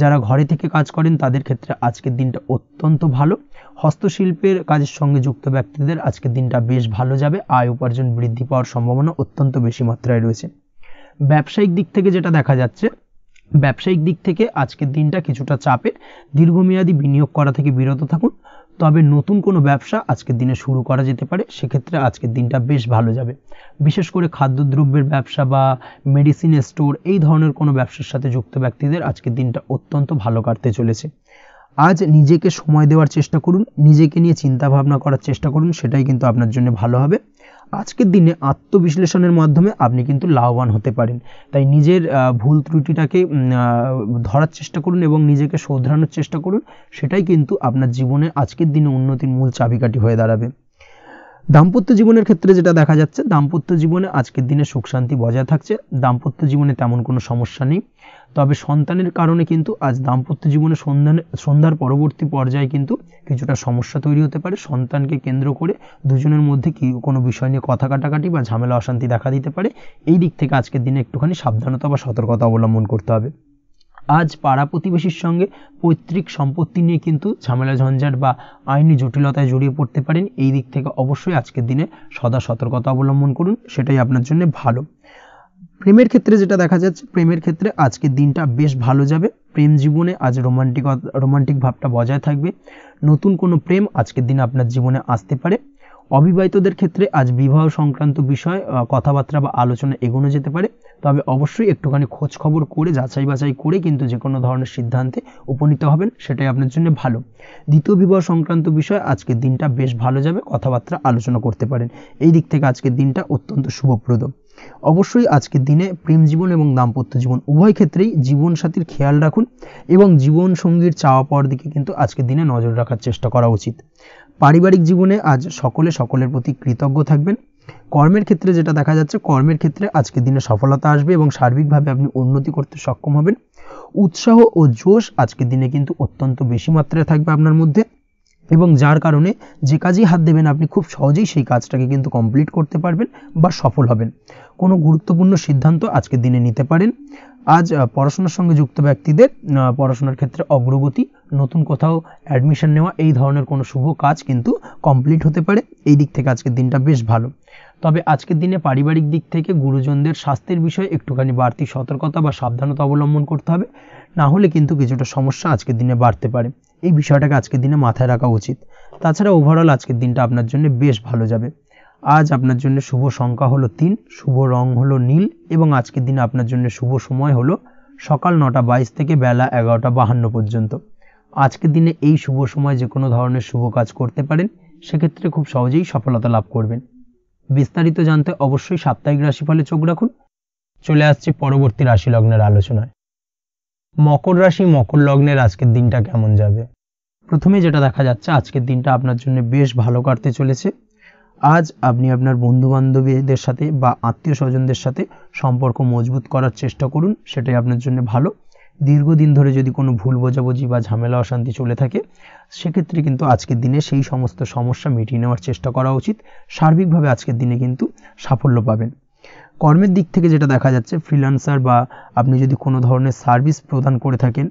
যারা ঘরে থেকে কাজ করেন তাদের ক্ষেত্রে আজকের দিনটা অত্যন্ত ভালো। হস্তশিল্পের কাজের সঙ্গে যুক্ত ব্যক্তিদের আজকের দিনটা বেশ ভালো যাবে। আয় উপার্জন বৃদ্ধি পাওয়ার সম্ভাবনা অত্যন্ত বেশি মাত্রায় রয়েছে। ব্যবসায়িক দিক থেকে যেটা দেখা যাচ্ছে, ব্যবসায়িক দিক থেকে আজকের দিনটা কিছুটা চাপের। দীর্ঘমেয়াদী বিনিয়োগ করা থেকে বিরত থাকুন। তবে নতুন কোনো ব্যবসা আজকের দিনে শুরু করা যেতে পারে, সেক্ষেত্রে আজকের দিনটা বেশ ভালো যাবে। বিশেষ করে খাদ্যদ্রব্যের ব্যবসা বা মেডিসিন স্টোর এই ধরনের কোনো ব্যবসার সাথে যুক্ত ব্যক্তিদের আজকের দিনটা অত্যন্ত ভালো কাটতে চলেছে। আজ নিজেকে সময় দেওয়ার চেষ্টা করুন, নিজেকে নিয়ে চিন্তা ভাবনা করার চেষ্টা করুন, সেটাই কিন্তু আপনার জন্য ভালো হবে। আজকের দিনে আত্মবিশ্লেষণের মাধ্যমে আপনি কিন্তু লাভবান হতে পারেন। তাই নিজের ভুল ত্রুটিটাকে ধরার চেষ্টা করুন এবং নিজেকে শোধরানোর চেষ্টা করুন, সেটাই কিন্তু আপনার জীবনে আজকের দিনে উন্নতির মূল চাবিকাঠি হয়ে দাঁড়াবে। দাম্পত্য জীবনের ক্ষেত্রে যেটা দেখা যাচ্ছে, দাম্পত্য জীবনে আজকের দিনে সুখ শান্তি বজায় থাকছে, দাম্পত্য জীবনে তেমন কোনো সমস্যা নেই। তবে সন্তানের কারণে কিন্তু আজ দাম্পত্য জীবনে সন্ধ্যার পরবর্তী পর্যায়ে কিন্তু কিছুটা সমস্যা তৈরি হতে পারে। সন্তানকে কেন্দ্র করে দুজনের মধ্যে কি কোনো বিষয় নিয়ে কথা কাটাকাটি বা ঝামেলা অশান্তি দেখা দিতে পারে। এই দিক থেকে আজকের দিনে একটুখানি সাবধানতা বা সতর্কতা অবলম্বন করতে হবে। আজ পাড়া প্রতিবেশীর সঙ্গে পৈতৃক সম্পত্তি নিয়ে কিন্তু ঝামেলা ঝঞ্ঝাট বা আইনি জটিলতায় জড়িয়ে পড়তে পারেন। এই দিক থেকে অবশ্যই আজকের দিনে সদা সতর্কতা অবলম্বন করুন, সেটাই আপনার জন্য ভালো। প্রেমের ক্ষেত্রে যেটা দেখা যাচ্ছে, প্রেমের ক্ষেত্রে আজকের দিনটা বেশ ভালো যাবে। প্রেম জীবনে আজ রোমান্টিক ভাবটা বজায় থাকবে। নতুন কোনো প্রেম আজকের দিনে আপনার জীবনে আসতে পারে। অবিবাহিতদের ক্ষেত্রে আজ বিবাহ সংক্রান্ত বিষয় কথাবার্তা বা আলোচনা এগোনো যেতে পারে। তবে অবশ্যই একটুখানি খোঁজ খবর করে যাচাই বাছাই করে কিন্তু যে কোনো ধরনের সিদ্ধান্তে উপনীত হবেন, সেটাই আপনার জন্য ভালো। দ্বিতীয় বিবাহ সংক্রান্ত বিষয় আজকের দিনটা বেশ ভালো যাবে, কথাবার্তা আলোচনা করতে পারেন। এই দিক থেকে আজকের দিনটা অত্যন্ত শুভপ্রদ। অবশ্যই আজকের দিনে প্রেম জীবন এবং দাম্পত্য জীবন উভয় ক্ষেত্রেই জীবনসাথীর খেয়াল রাখুন এবং জীবন সঙ্গীর চাওয়া পাওয়ার দিকে কিন্তু আজকের দিনে নজর রাখার চেষ্টা করা উচিত। পারিবারিক জীবনে আজ সকলের প্রতি কৃতজ্ঞ থাকবেন। কর্মের ক্ষেত্রে যেটা দেখা যাচ্ছে, কর্মের ক্ষেত্রে আজকের দিনে সফলতা আসবে এবং সার্বিকভাবে আপনি উন্নতি করতে সক্ষম হবেন। উৎসাহ ও জোশ আজকের দিনে কিন্তু অত্যন্ত বেশি মাত্রায় থাকবে আপনার মধ্যে, এবং যার কারণে যে কাজেই হাত দেবেন আপনি খুব সহজেই সেই কাজটাকে কিন্তু কমপ্লিট করতে পারবেন বা সফল হবেন। কোনো গুরুত্বপূর্ণ সিদ্ধান্ত আজকের দিনে নিতে পারেন। আজ পড়াশোনার সঙ্গে যুক্ত ব্যক্তিদের পড়াশোনার ক্ষেত্রে অগ্রগতি, নতুন কোথাও অ্যাডমিশন নেওয়া, এই ধরনের কোনো শুভ কাজ কিন্তু কমপ্লিট হতে পারে। এই দিক থেকে আজকের দিনটা বেশ ভালো। তবে আজকের দিনে পারিবারিক দিক থেকে গুরুজনদের স্বাস্থ্যের বিষয়ে একটুখানি বাড়তি সতর্কতা বা সাবধানতা অবলম্বন করতে হবে, না হলে কিন্তু কিছুটা সমস্যা আজকের দিনে বাড়তে পারে। এই বিষয়টাকে আজকের দিনে মাথায় রাখা উচিত। তাছাড়া ওভারঅল আজকের দিনটা আপনার জন্য বেশ ভালো যাবে। আজ আপনার জন্য শুভ সংখ্যা হলো 3, শুভ রং হলো নীল এবং আজকের দিনে আপনার জন্য শুভ সময় হলো সকাল 9:22 থেকে বেলা 11:52 পর্যন্ত। আজকের দিনে এই শুভ সময় যে কোনো ধরনের শুভ কাজ করতে পারেন, সেক্ষেত্রে খুব সহজেই সফলতা লাভ করবেন। বিস্তারিত জানতে অবশ্যই সাপ্তাহিক রাশিফলে চোখ রাখুন। চলে আসছে পরবর্তী রাশি লগ্নের আলোচনায়। মকর রাশি মকর লগ্নের আজকের দিনটা কেমন যাবে? প্রথমে যেটা দেখা যাচ্ছে, আজকের দিনটা আপনার জন্য বেশ ভালো কাটতে চলেছে। আজ আপনি আপনার বন্ধু বান্ধবীদের সাথে বা আত্মীয় স্বজনদের সাথে সম্পর্ক মজবুত করার চেষ্টা করুন, সেটাই আপনার জন্য ভালো। দীর্ঘদিন ধরে যদি কোনো ভুল বোঝাবুঝি বা ঝামেলা অশান্তি চলে থাকে, সেক্ষেত্রে কিন্তু আজকের দিনে সেই সমস্ত সমস্যা মিটিয়ে নেওয়ার চেষ্টা করা উচিত। সার্বিকভাবে আজকের দিনে কিন্তু সাফল্য পাবেন। কর্মের দিক থেকে যেটা দেখা যাচ্ছে, ফ্রিল্যান্সার বা আপনি যদি কোনো ধরনের সার্ভিস প্রদান করে থাকেন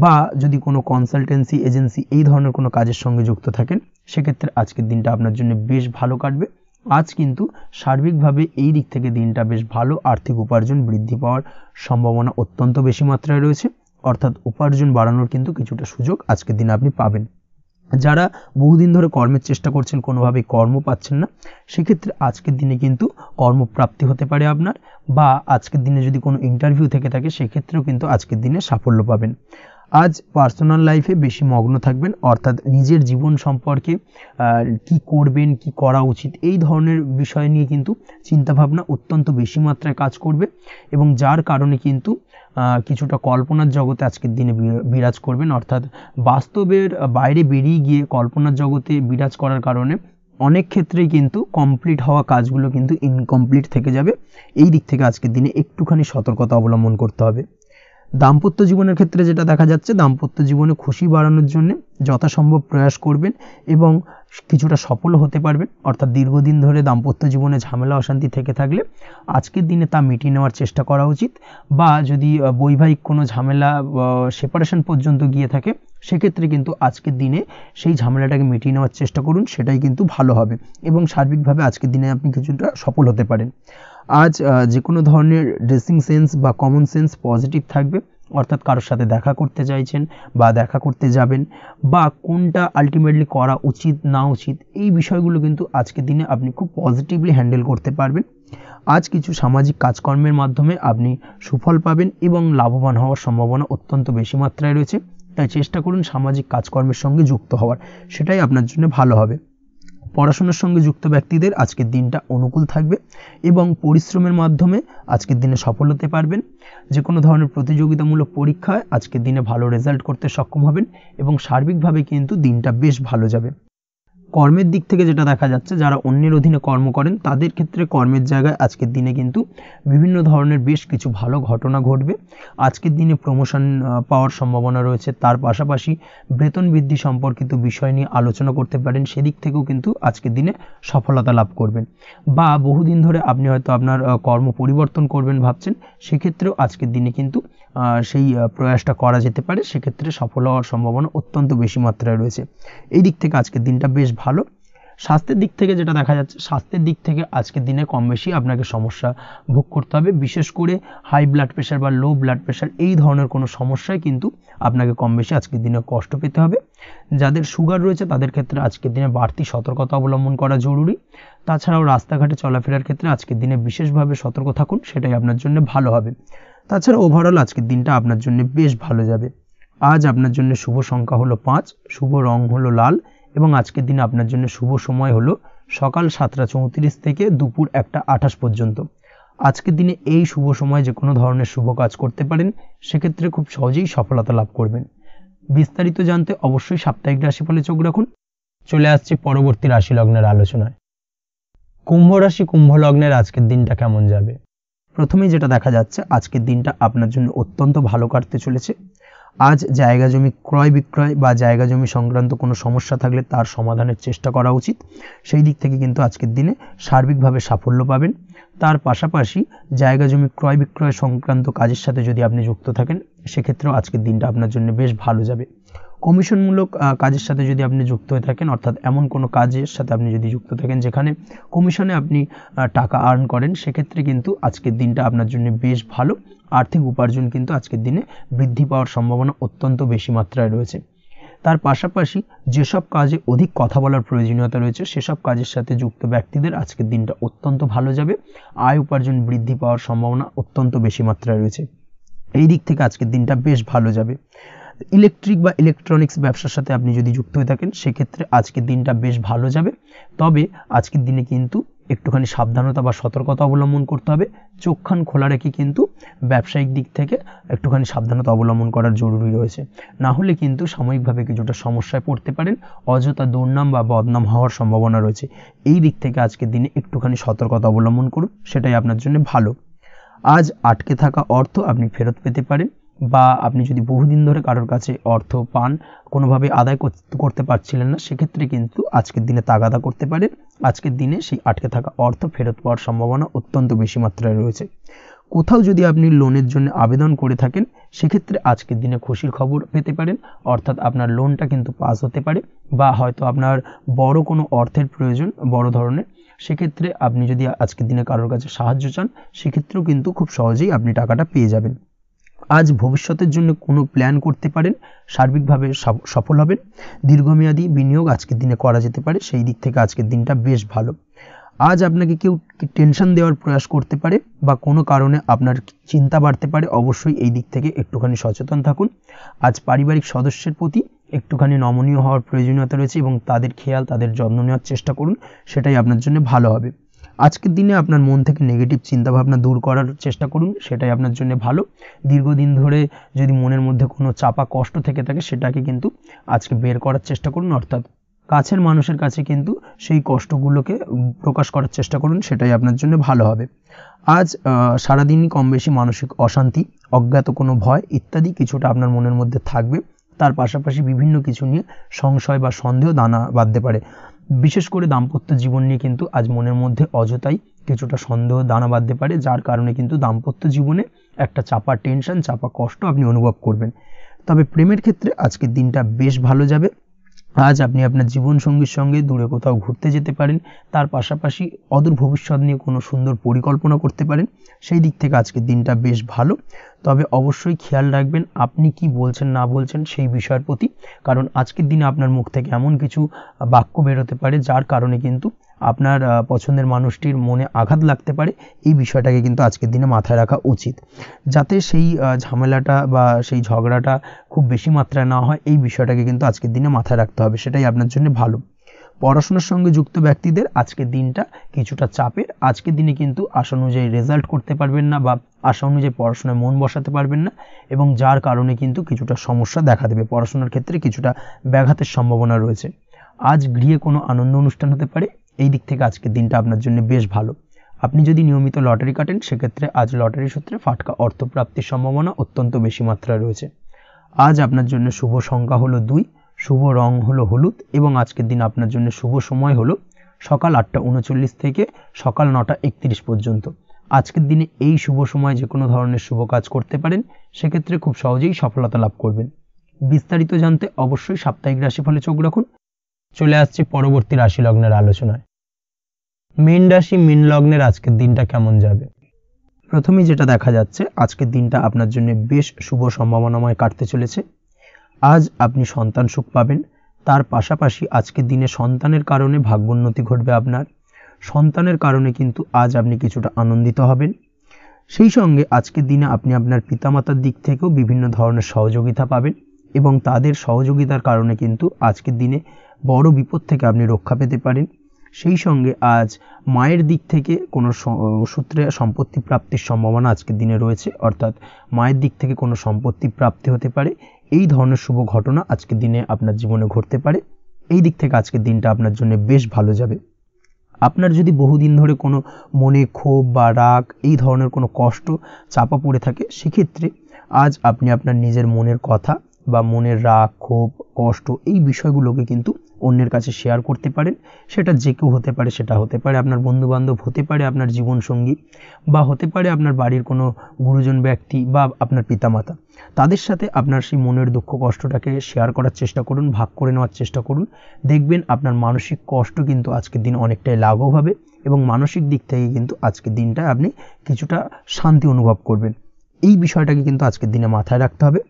বা যদি কোনো কনসালটেন্সি এজেন্সি এই ধরনের কোনো কাজের সঙ্গে যুক্ত থাকেন, সেক্ষেত্রে আজকের দিনটা আপনার জন্য বেশ ভালো কাটবে। আজ কিন্তু সার্বিকভাবে এই দিক থেকে দিনটা বেশ ভালো। আর্থিক উপার্জন বৃদ্ধি পাওয়ার সম্ভাবনা অত্যন্ত বেশি মাত্রায় রয়েছে, অর্থাৎ উপার্জন বাড়ানোর কিন্তু কিছুটা সুযোগ আজকের দিনে আপনি পাবেন। যারা বহুদিন ধরে কর্মের চেষ্টা করছেন, কোনোভাবেই কর্ম পাচ্ছেন না, সেক্ষেত্রে আজকের দিনে কিন্তু কর্মপ্রাপ্তি হতে পারে আপনার, বা আজকের দিনে যদি কোনো ইন্টারভিউ থেকে থাকে, সেক্ষেত্রেও কিন্তু আজকের দিনে সাফল্য পাবেন। আজ পার্সোনাল লাইফে বেশি মগ্ন থাকবেন, অর্থাৎ নিজের জীবন সম্পর্কে কি করবেন, কি করা উচিত, এই ধরনের বিষয় নিয়ে কিন্তু চিন্তাভাবনা অত্যন্ত বেশি মাত্রায় কাজ করবে, এবং যার কারণে কিন্তু কিছুটা কল্পনার জগতে আজকের দিনে বিরাজ করবেন, অর্থাৎ বাস্তবের বাইরে বেরিয়ে গিয়ে কল্পনার জগতে বিরাজ করার কারণে অনেক ক্ষেত্রেই কিন্তু কমপ্লিট হওয়া কাজগুলো কিন্তু ইনকমপ্লিট থেকে যাবে। এই দিক থেকে আজকের দিনে একটুখানি সতর্কতা অবলম্বন করতে হবে। দাম্পত্য জীবনের ক্ষেত্রে যেটা দেখা যাচ্ছে, দাম্পত্য জীবনে খুশি বাড়ানোর জন্য যথাসম্ভব প্রয়াস করবেন এবং কিছুটা সফল হতে পারবেন, অর্থাৎ দীর্ঘদিন ধরে দাম্পত্য জীবনে ঝামেলা অশান্তি থেকে থাকলে আজকের দিনে তা মিটিয়ে নেওয়ার চেষ্টা করা উচিত, বা যদি বৈবাহিক কোনো ঝামেলা সেপারেশন পর্যন্ত গিয়ে থাকে, সেক্ষেত্রে কিন্তু আজকের দিনে সেই ঝামেলাটাকে মিটিয়ে নেওয়ার চেষ্টা করুন, সেটাই কিন্তু ভালো হবে এবং সার্বিকভাবে আজকের দিনে আপনি কিছুটা সফল হতে পারেন। আজ যে কোনো ধরনের ড্রেসিং সেন্স বা কমন সেন্স পজিটিভ থাকবে, অর্থাৎ কারোর সাথে দেখা করতে চাইছেন বা দেখা করতে যাবেন, বা কোনটা আলটিমেটলি করা উচিত না উচিত, এই বিষয়গুলো কিন্তু আজকের দিনে আপনি খুব পজিটিভলি হ্যান্ডেল করতে পারবেন। আজ কিছু সামাজিক কাজকর্মের মাধ্যমে আপনি সুফল পাবেন এবং লাভবান হওয়ার সম্ভাবনা অত্যন্ত বেশি মাত্রায় রয়েছে, তাই চেষ্টা করুন সামাজিক কাজকর্মের সঙ্গে যুক্ত হওয়ার, সেটাই আপনার জন্য ভালো হবে। পড়াশোনার সঙ্গে যুক্ত ব্যক্তিদের আজকের দিনটা অনুকূল থাকবে এবং পরিশ্রমের মাধ্যমে আজকের দিনে সফল হতে পারবেন। যে কোনো ধরনের প্রতিযোগিতামূলক পরীক্ষায় আজকের দিনে ভালো রেজাল্ট করতে সক্ষম হবেন এবং সার্বিকভাবে কিন্তু দিনটা বেশ ভালো যাবে। কর্মের দিক থেকে যেটা দেখা যাচ্ছে, যারা অন্যের অধীনে কর্ম করেন তাদের ক্ষেত্রে কর্মের জায়গায় আজকের দিনে কিন্তু বিভিন্ন ধরনের বেশ কিছু ভালো ঘটনা ঘটবে। আজকের দিনে প্রমোশন পাওয়ার সম্ভাবনা রয়েছে। তার পাশাপাশি বেতন বৃদ্ধি সম্পর্কিত বিষয় নিয়ে আলোচনা করতে পারেন, সেদিক থেকেও কিন্তু আজকের দিনে সফলতা লাভ করবেন। বা বহুদিন ধরে আপনি হয়তো আপনার কর্ম পরিবর্তন করবেন ভাবছেন, সেক্ষেত্রেও আজকের দিনে কিন্তু সেই প্রয়াসটা করা যেতে পারে। সেক্ষেত্রে সফল হওয়ার সম্ভাবনা অত্যন্ত বেশি মাত্রায় রয়েছে। এই দিক থেকে আজকের দিনটা বেশ ভালো। স্বাস্থ্যের দিক থেকে যেটা দেখা যাচ্ছে, স্বাস্থ্যের দিক থেকে আজকের দিনে কম বেশি আপনাকে সমস্যা ভোগ করতে হবে। বিশেষ করে হাই ব্লাড প্রেশার বা লো ব্লাড প্রেশার এই ধরনের কোনো সমস্যায় কিন্তু আপনাকে কম বেশি আজকের দিনে কষ্ট পেতে হবে। যাদের সুগার রয়েছে তাদের ক্ষেত্রে আজকের দিনে বাড়তি সতর্কতা অবলম্বন করা জরুরি। তাছাড়াও রাস্তাঘাটে চলাফেরার ক্ষেত্রে আজকের দিনে বিশেষভাবে সতর্ক থাকুন, সেটাই আপনার জন্য ভালো হবে। তাছাড়া ওভারঅল আজকের দিনটা আপনার জন্য বেশ ভালো যাবে। আজ আপনার জন্য শুভ সংখ্যা হলো 5, শুভ রং হলো লাল এবং আজকের দিনে আপনার জন্য শুভ সময় হলো সকাল 7:34 থেকে দুপুর 1:28 পর্যন্ত। আজকের দিনে এই শুভ সময় যে কোনো ধরনের শুভ কাজ করতে পারেন, সেক্ষেত্রে খুব সহজেই সফলতা লাভ করবেন। বিস্তারিত জানতে অবশ্যই সাপ্তাহিক রাশিফলে চোখ রাখুন। চলে আসছে পরবর্তী রাশি লগ্নের আলোচনায়। কুম্ভ রাশি, কুম্ভ লগ্নের আজকের দিনটা কেমন যাবে? প্রথমেই যেটা দেখা যাচ্ছে, আজকের দিনটা আপনার জন্য অত্যন্ত ভালো কাটতে চলেছে। আজ জায়গা জমি ক্রয় বিক্রয় বা জায়গা জমি সংক্রান্ত কোনো সমস্যা থাকলে তার সমাধানের চেষ্টা করা উচিত। সেই দিক থেকে কিন্তু আজকের দিনে সার্বিকভাবে সাফল্য পাবেন। তার পাশাপাশি জায়গা জমি ক্রয় বিক্রয় সংক্রান্ত কাজের সাথে যদি আপনি যুক্ত থাকেন, সেক্ষেত্রেও আজকের দিনটা আপনার জন্য বেশ ভালো যাবে। কমিশনমূলক কাজের সাথে যদি আপনি যুক্ত হয়ে থাকেন, অর্থাৎ এমন কোনো কাজের সাথে আপনি যদি যুক্ত থাকেন যেখানে কমিশনে আপনি টাকা আর্ন করেন, সেক্ষেত্রে কিন্তু আজকের দিনটা আপনার জন্য বেশ ভালো। আর্থিক উপার্জন কিন্তু আজকের দিনে বৃদ্ধি পাওয়ার সম্ভাবনা অত্যন্ত বেশি মাত্রায় রয়েছে। তার পাশাপাশি যেসব কাজে অধিক কথা বলার প্রয়োজনীয়তা রয়েছে, সেসব কাজের সাথে যুক্ত ব্যক্তিদের আজকের দিনটা অত্যন্ত ভালো যাবে। আয় উপার্জন বৃদ্ধি পাওয়ার সম্ভাবনা অত্যন্ত বেশি মাত্রায় রয়েছে। এই দিক থেকে আজকের দিনটা বেশ ভালো যাবে। ইলেকট্রিক বা ইলেকট্রনিক্স ব্যবসার সাথে আপনি যদি যুক্ত হয়ে থাকেন, সেক্ষেত্রে আজকের দিনটা বেশ ভালো যাবে। তবে আজকের দিনে কিন্তু একটুখানি সাবধানতা বা সতর্কতা অবলম্বন করতে হবে। চোখ কান খোলা রেখে কিন্তু ব্যবসায়িক দিক থেকে একটুখানি সাবধানতা অবলম্বন করার জরুরি রয়েছে। না হলে কিন্তু সাময়িকভাবে কিছুটা সমস্যায় পড়তে পারেন, অযথা দুর্নাম বা বদনাম হওয়ার সম্ভাবনা রয়েছে। এই দিক থেকে আজকের দিনে একটুখানি সতর্কতা অবলম্বন করুন, সেটাই আপনার জন্য ভালো। আজ আটকে থাকা অর্থ আপনি ফেরত পেতে পারেন, বা আপনি যদি বহুদিন ধরে কারোর কাছে অর্থ পান, কোনোভাবে আদায় করতে পারছিলেন না, সেক্ষেত্রে কিন্তু আজকের দিনে তাগাদা করতে পারেন। আজকের দিনে সেই আটকে থাকা অর্থ ফেরত পাওয়ার সম্ভাবনা অত্যন্ত বেশি মাত্রায় রয়েছে। কোথাও যদি আপনি লোনের জন্য আবেদন করে থাকেন, সেক্ষেত্রে আজকের দিনে খুশির খবর পেতে পারেন, অর্থাৎ আপনার লোনটা কিন্তু পাস হতে পারে। বা হয়তো আপনার বড় কোনো অর্থের প্রয়োজন, বড় ধরনের, সেক্ষেত্রে আপনি যদি আজকের দিনে কারোর কাছে সাহায্য চান, সেক্ষেত্রেও কিন্তু খুব সহজেই আপনি টাকাটা পেয়ে যাবেন। আজ ভবিষ্যতের জন্য কোনো প্ল্যান করতে পারেন, সার্বিকভাবে সফল হবেন। দীর্ঘমেয়াদী বিনিয়োগ আজকের দিনে করা যেতে পারে, সেই দিক থেকে আজকের দিনটা বেশ ভালো। আজ আপনাকে কেউ টেনশন দেওয়ার প্রয়াস করতে পারে বা কোনো কারণে আপনার চিন্তা বাড়তে পারে, অবশ্যই এই দিক থেকে একটুখানি সচেতন থাকুন। আজ পারিবারিক সদস্যের প্রতি একটুখানি নমনীয় হওয়ার প্রয়োজনীয়তা রয়েছে এবং তাদের খেয়াল, তাদের যত্ন নেওয়ার চেষ্টা করুন, সেটাই আপনার জন্য ভালো হবে। আজকের দিনে আপনার মন থেকে নেগেটিভ চিন্তাভাবনা দূর করার চেষ্টা করুন, সেটাই আপনার জন্য ভালো। দীর্ঘদিন ধরে যদি মনের মধ্যে কোনো চাপা কষ্ট থেকে থাকে, সেটাকে কিন্তু আজকে বের করার চেষ্টা করুন, অর্থাৎ কাছের মানুষের কাছে কিন্তু সেই কষ্টগুলোকে প্রকাশ করার চেষ্টা করুন, সেটাই আপনার জন্য ভালো হবে। আজ সারাদিনই কম বেশি মানসিক অশান্তি, অজ্ঞাত কোনো ভয় ইত্যাদি কিছুটা আপনার মনের মধ্যে থাকবে। তার পাশাপাশি বিভিন্ন কিছু নিয়ে সংশয় বা সন্দেহ দানা বাঁধতে পারে। বিশেষ করে দাম্পত্য জীবন নিয়ে কিন্তু আজ মনের মধ্যে অযথাই কিছুটা সন্দেহ দানা বাঁধতে পারে, যার কারণে কিন্তু দাম্পত্য জীবনে একটা চাপা টেনশন, চাপা কষ্ট আপনি অনুভব করবেন। তবে প্রেমের ক্ষেত্রে আজকের দিনটা বেশ ভালো যাবে। আজ আপনি আপনার জীবনসঙ্গীর সঙ্গে দূরে কোথাও ঘুরতে যেতে পারেন। তার পাশাপাশি অদূর ভবিষ্যৎ নিয়ে কোনো সুন্দর পরিকল্পনা করতে পারেন, সেই দিক থেকে আজকের দিনটা বেশ ভালো। তবে অবশ্যই খেয়াল রাখবেন আপনি কি বলছেন না বলছেন সেই বিষয়ের প্রতি, কারণ আজকের দিনে আপনার মুখ থেকে এমন কিছু বাক্য বেরোতে পারে যার কারণে কিন্তু আপনার পছন্দের মানুষটির মনে আঘাত লাগতে পারে। এই বিষয়টাকে কিন্তু আজকের দিনে মাথায় রাখা উচিত, যাতে সেই ঝামেলাটা বা সেই ঝগড়াটা খুব বেশি মাত্রায় না হয়। এই বিষয়টাকে কিন্তু আজকের দিনে মাথায় রাখতে হবে, সেটাই আপনার জন্য ভালো। পড়াশোনার সঙ্গে যুক্ত ব্যক্তিদের আজকের দিনটা কিছুটা চাপের। আজকের দিনে কিন্তু আশা অনুযায়ী রেজাল্ট করতে পারবেন না বা আশা অনুযায়ী পড়াশোনায় মন বসাতে পারবেন না, এবং যার কারণে কিন্তু কিছুটা সমস্যা দেখা দেবে। পড়াশোনার ক্ষেত্রে কিছুটা ব্যাঘাতের সম্ভাবনা রয়েছে। আজ গৃহে কোনো আনন্দ অনুষ্ঠান হতে পারে, এই দিক থেকে আজকের দিনটা আপনার জন্য বেশ ভালো। আপনি যদি নিয়মিত লটারি কাটেন সেক্ষেত্রে আজ লটারি সূত্রে ফাটকা অর্থপ্রাপ্তির সম্ভাবনা অত্যন্ত বেশি মাত্রায় রয়েছে। আজ আপনার জন্য শুভ সংখ্যা হলো 2, শুভ রং হলো হলুদ, এবং আজকের দিন আপনার জন্য শুভ সময় হলো সকাল 8:39 থেকে সকাল 9:31 পর্যন্ত। আজকের দিনে এই শুভ সময় যে কোনো ধরনের শুভ কাজ করতে পারেন, সেক্ষেত্রে খুব সহজেই সফলতা লাভ করবেন। বিস্তারিত জানতে অবশ্যই সাপ্তাহিক রাশিফলে চোখ রাখুন। চলে আসছে পরবর্তী রাশি লগ্নের আলোচনায়। মীন রাশি মীন লগ্নের আজকের দিনটা কেমন যাবে? প্রথমেই যেটা দেখা যাচ্ছে, আজকের দিনটা আপনার জন্য বেশ শুভ সম্ভাবনাময় কাটতে চলেছে। আজ আপনি সন্তান সুখ পাবেন, তার পাশাপাশি আজকের দিনে সন্তানের কারণে ভাগ্যোন্নতি ঘটবে। আপনার সন্তানের কারণে কিন্তু আজ আপনি কিছুটা আনন্দিত হবেন। সেই সঙ্গে আজকের দিনে আপনি আপনার পিতামাতার দিক থেকেও বিভিন্ন ধরনের সহযোগিতা পাবেন, এবং তাদের সহযোগিতার কারণে কিন্তু আজকের দিনে বড় বিপদ থেকে আপনি রক্ষা পেতে পারেন। সেই সঙ্গে আজ মায়ের দিক থেকে কোনো সূত্রে সম্পত্তি প্রাপ্তির সম্ভাবনা আজকের দিনে রয়েছে, অর্থাৎ মায়ের দিক থেকে কোনো সম্পত্তি প্রাপ্তি হতে পারে। এই ধরনের শুভ ঘটনা আজকের দিনে আপনার জীবনে ঘটতে পারে। এই দিক থেকে আজকের দিনটা আপনার জন্য বেশ ভালো যাবে। আপনার যদি বহুদিন ধরে কোনো মনে ক্ষোভ বা রাগ এই ধরনের কোনো কষ্ট চাপা পড়ে থাকে, সেক্ষেত্রে আজ আপনি আপনার নিজের মনের কথা বা মনের রাগ ক্ষোভ কষ্ট এই বিষয়গুলোকে কিন্তু অন্যের কাছে শেয়ার করতে পারেন। সেটা যে কেউ হতে পারে, সেটা হতে পারে আপনার বন্ধুবান্ধব, হতে পারে আপনার জীবনসঙ্গী, বা হতে পারে আপনার বাড়ির কোনো গুরুজন ব্যক্তি বা আপনার পিতামাতা। তাদের সাথে আপনার সেই মনের দুঃখ কষ্টটাকে শেয়ার করার চেষ্টা করুন, ভাগ করে নেওয়ার চেষ্টা করুন। দেখবেন আপনার মানসিক কষ্ট কিন্তু আজকের দিন অনেকটাই লাঘব হবে, এবং মানসিক দিক থেকে কিন্তু আজকের দিনটা আপনি কিছুটা শান্তি অনুভব করবেন। এই বিষয়টাকে কিন্তু আজকের দিনে মাথায় রাখতে হবে।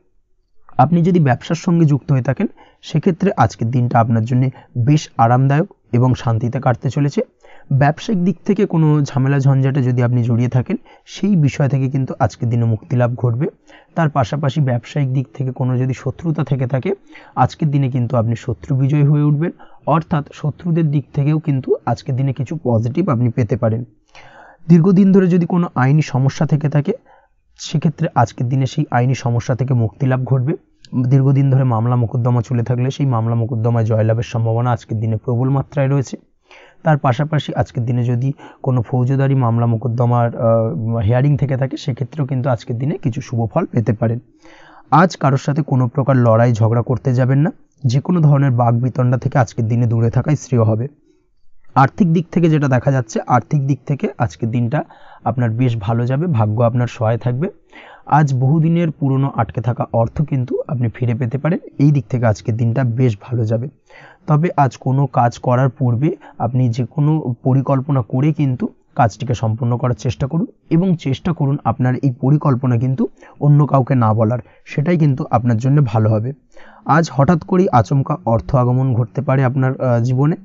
আপনি যদি ব্যবসার সঙ্গে যুক্ত হয়ে থাকেন, সেক্ষেত্রে আজকের দিনটা আপনার জন্য বেশ আরামদায়ক এবং শান্তিতে কাটতে চলেছে। ব্যবসায়িক দিক থেকে কোনো ঝামেলা ঝঞ্ঝাটে যদি আপনি জড়িয়ে থাকেন, সেই বিষয় থেকে কিন্তু আজকের দিনে মুক্তি লাভ ঘটবে। তার পাশাপাশি ব্যবসায়িক দিক থেকে কোনো যদি শত্রুতা থেকে থাকে, আজকের দিনে কিন্তু আপনি শত্রু বিজয় হয়ে উঠবেন, অর্থাৎ শত্রুদের দিক থেকেও কিন্তু আজকের দিনে কিছু পজিটিভ আপনি পেতে পারেন। দীর্ঘদিন ধরে যদি কোনো আইনি সমস্যা থেকে থাকে, সেক্ষেত্রে আজকের দিনে সেই আইনি সমস্যা থেকে মুক্তি লাভ ঘটবে। দীর্ঘদিন ধরে মামলা মোকদ্দমা চলে থাকলে সেই মামলা মোকদ্দমায় জয়লাভের সম্ভাবনা আজকের দিনে প্রবল মাত্রায় রয়েছে। তার পাশাপাশি আজকের দিনে যদি কোনো ফৌজদারি মামলা মোকদ্দমার হিয়ারিং থেকে থাকে, সেক্ষেত্রেও কিন্তু আজকের দিনে কিছু শুভ ফল পেতে পারেন। আজ কারোর সাথে কোনো প্রকার লড়াই ঝগড়া করতে যাবেন না। যে কোনো ধরনের বাক বিতণ্ডা থেকে আজকের দিনে দূরে থাকাই শ্রেয় হবে। আর্থিক দিক থেকে যেটা দেখা যাচ্ছে, আর্থিক দিক থেকে আজকের দিনটা আপনার বেশ ভালো যাবে, ভাগ্য আপনার সহায় থাকবে। আজ বহুদিনের পুরনো আটকে থাকা অর্থ কিন্তু আপনি ফিরে পেতে পারেন। এই দিক থেকে আজকের দিনটা বেশ ভালো যাবে। তবে আজ কোনো কাজ করার পূর্বে আপনি যে কোনো পরিকল্পনা করে কিন্তু কাজটিকে সম্পন্ন করার চেষ্টা করুন, এবং চেষ্টা করুন আপনার এই পরিকল্পনা কিন্তু অন্য কাউকে না বলার, সেটাই কিন্তু আপনার জন্য ভালো হবে। আজ হঠাৎ করেই আচমকা অর্থ আগমন ঘটতে পারে আপনার জীবনে।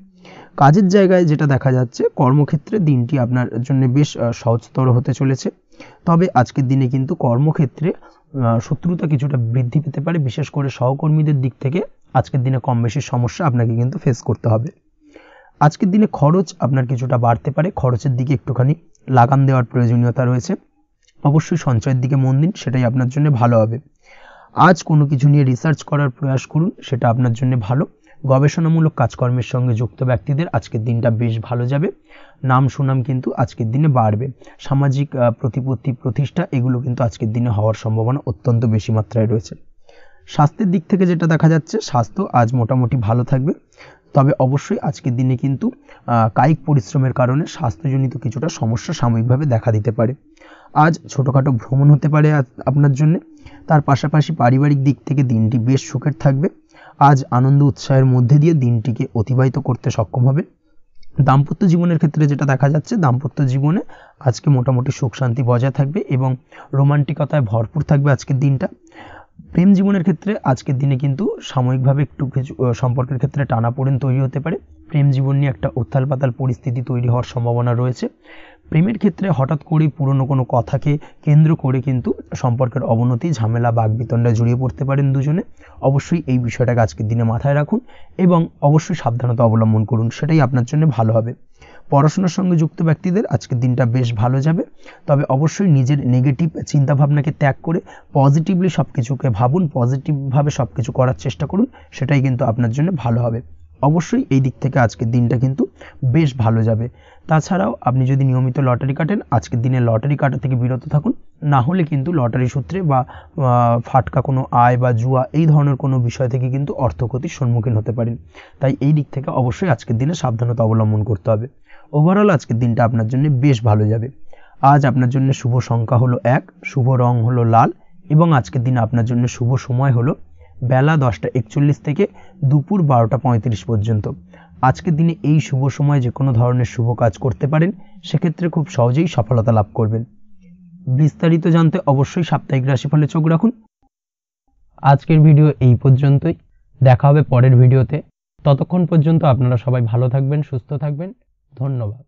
কাজের জায়গায় যেটা দেখা যাচ্ছে, কর্মক্ষেত্রে দিনটি আপনার জন্য বেশ সহজতর হতে চলেছে। তবে আজকের দিনে কিন্তু কর্মক্ষেত্রে শত্রুতা কিছুটা বৃদ্ধি পেতে পারে, বিশেষ করে সহকর্মীদের দিক থেকে আজকের দিনে কম বেশি সমস্যা আপনাকে কিন্তু ফেস করতে হবে। আজকের দিনে খরচ আপনার কিছুটা বাড়তে পারে, খরচের দিকে একটুখানি লাগাম দেওয়ার প্রয়োজনীয়তা রয়েছে। অবশ্যই সঞ্চয়ের দিকে মন দিন, সেটাই আপনার জন্য ভালো হবে। আজ কোনো কিছু নিয়ে রিসার্চ করার প্রয়াস করুন, সেটা আপনার জন্য ভালো। গবেষণামূলক কাজকর্মের সঙ্গে যুক্ত ব্যক্তিদের আজকের দিনটা বেশ ভালো যাবে। নাম সুনাম কিন্তু আজকের দিনে বাড়বে। সামাজিক প্রতিপত্তি প্রতিষ্ঠা এগুলো কিন্তু আজকের দিনে হওয়ার সম্ভাবনা অত্যন্ত বেশি মাত্রায় রয়েছে। স্বাস্থ্যের দিক থেকে যেটা দেখা যাচ্ছে, স্বাস্থ্য আজ মোটামুটি ভালো থাকবে। তবে অবশ্যই আজকের দিনে কিন্তু কায়িক পরিশ্রমের কারণে স্বাস্থ্যজনিত কিছুটা সমস্যা সাময়িকভাবে দেখা দিতে পারে। আজ ছোটোখাটো ভ্রমণ হতে পারে আপনার জন্য। তার পাশাপাশি পারিবারিক দিক থেকে দিনটি বেশ সুখের থাকবে। আজ আনন্দ উৎসাহের মধ্যে দিয়ে দিনটিকে অতিবাহিত করতে সক্ষম হবে। দাম্পত্য জীবনের ক্ষেত্রে যেটা দেখা যাচ্ছে, দাম্পত্য জীবনে আজকে মোটামুটি সুখ শান্তি বজায় থাকবে এবং রোমান্টিকতায় ভরপুর থাকবে আজকের দিনটা। প্রেম জীবনের ক্ষেত্রে আজকের দিনে কিন্তু সাময়িকভাবে একটু কিছু সম্পর্কের ক্ষেত্রে টানাপোড়েন তৈরি হতে পারে। প্রেম জীবন নিয়ে একটা উত্থাল পাতাল পরিস্থিতি তৈরি হওয়ার সম্ভাবনা রয়েছে। প্রেমের ক্ষেত্রে হঠাৎ করেই পুরনো কোনো কথাকে কেন্দ্র করে কিন্তু সম্পর্কের অবনতি, ঝামেলা, বাগবিতণ্ডায় জড়িয়ে পড়তে পারেন দুজনে। অবশ্যই এই বিষয়টাকে আজকের দিনে মাথায় রাখুন এবং অবশ্যই সাবধানতা অবলম্বন করুন, সেটাই আপনার জন্য ভালো হবে। পড়াশোনার সঙ্গে যুক্ত ব্যক্তিদের আজকের দিনটা বেশ ভালো যাবে, তবে অবশ্যই নিজের নেগেটিভ চিন্তাভাবনাকে ত্যাগ করে পজিটিভলি সব কিছুকে ভাবুন, পজিটিভভাবে সব কিছু করার চেষ্টা করুন, সেটাই কিন্তু আপনার জন্য ভালো হবে। অবশ্যই এই দিক থেকে আজকের দিনটা কিন্তু বেশ ভালো যাবে। তাছাড়াও আপনি যদি নিয়মিত লটারি কাটেন, আজকের দিনে লটারি কাটা থেকে বিরত থাকুন, না হলে কিন্তু লটারি সূত্রে বা ফাটকা কোনো আয় বা জুয়া এই ধরনের কোনো বিষয় থেকে কিন্তু অর্থক্ষতির সম্মুখীন হতে পারেন। তাই এই দিক থেকে অবশ্যই আজকের দিনে সাবধানতা অবলম্বন করতে হবে। ওভারঅল আজকের দিনটা আপনার জন্য বেশ ভালো যাবে। আজ আপনার জন্য শুভ সংখ্যা হলো 1, শুভ রং হলো লাল এবং আজকের দিনে আপনার জন্য শুভ সময় হলো বেলা 10:41 থেকে দুপুর 12:35 পর্যন্ত। আজকের দিনে এই শুভ সময় যে কোনো ধরনের শুভ কাজ করতে পারেন, সেক্ষেত্রে খুব সহজেই সফলতা লাভ করবেন। বিস্তারিত জানতে অবশ্যই সাপ্তাহিক রাশিফলে চোখ রাখুন। আজকের ভিডিও এই পর্যন্তই, দেখা হবে পরের ভিডিওতে। ততক্ষণ পর্যন্ত আপনারা সবাই ভালো থাকবেন, সুস্থ থাকবেন। ধন্যবাদ।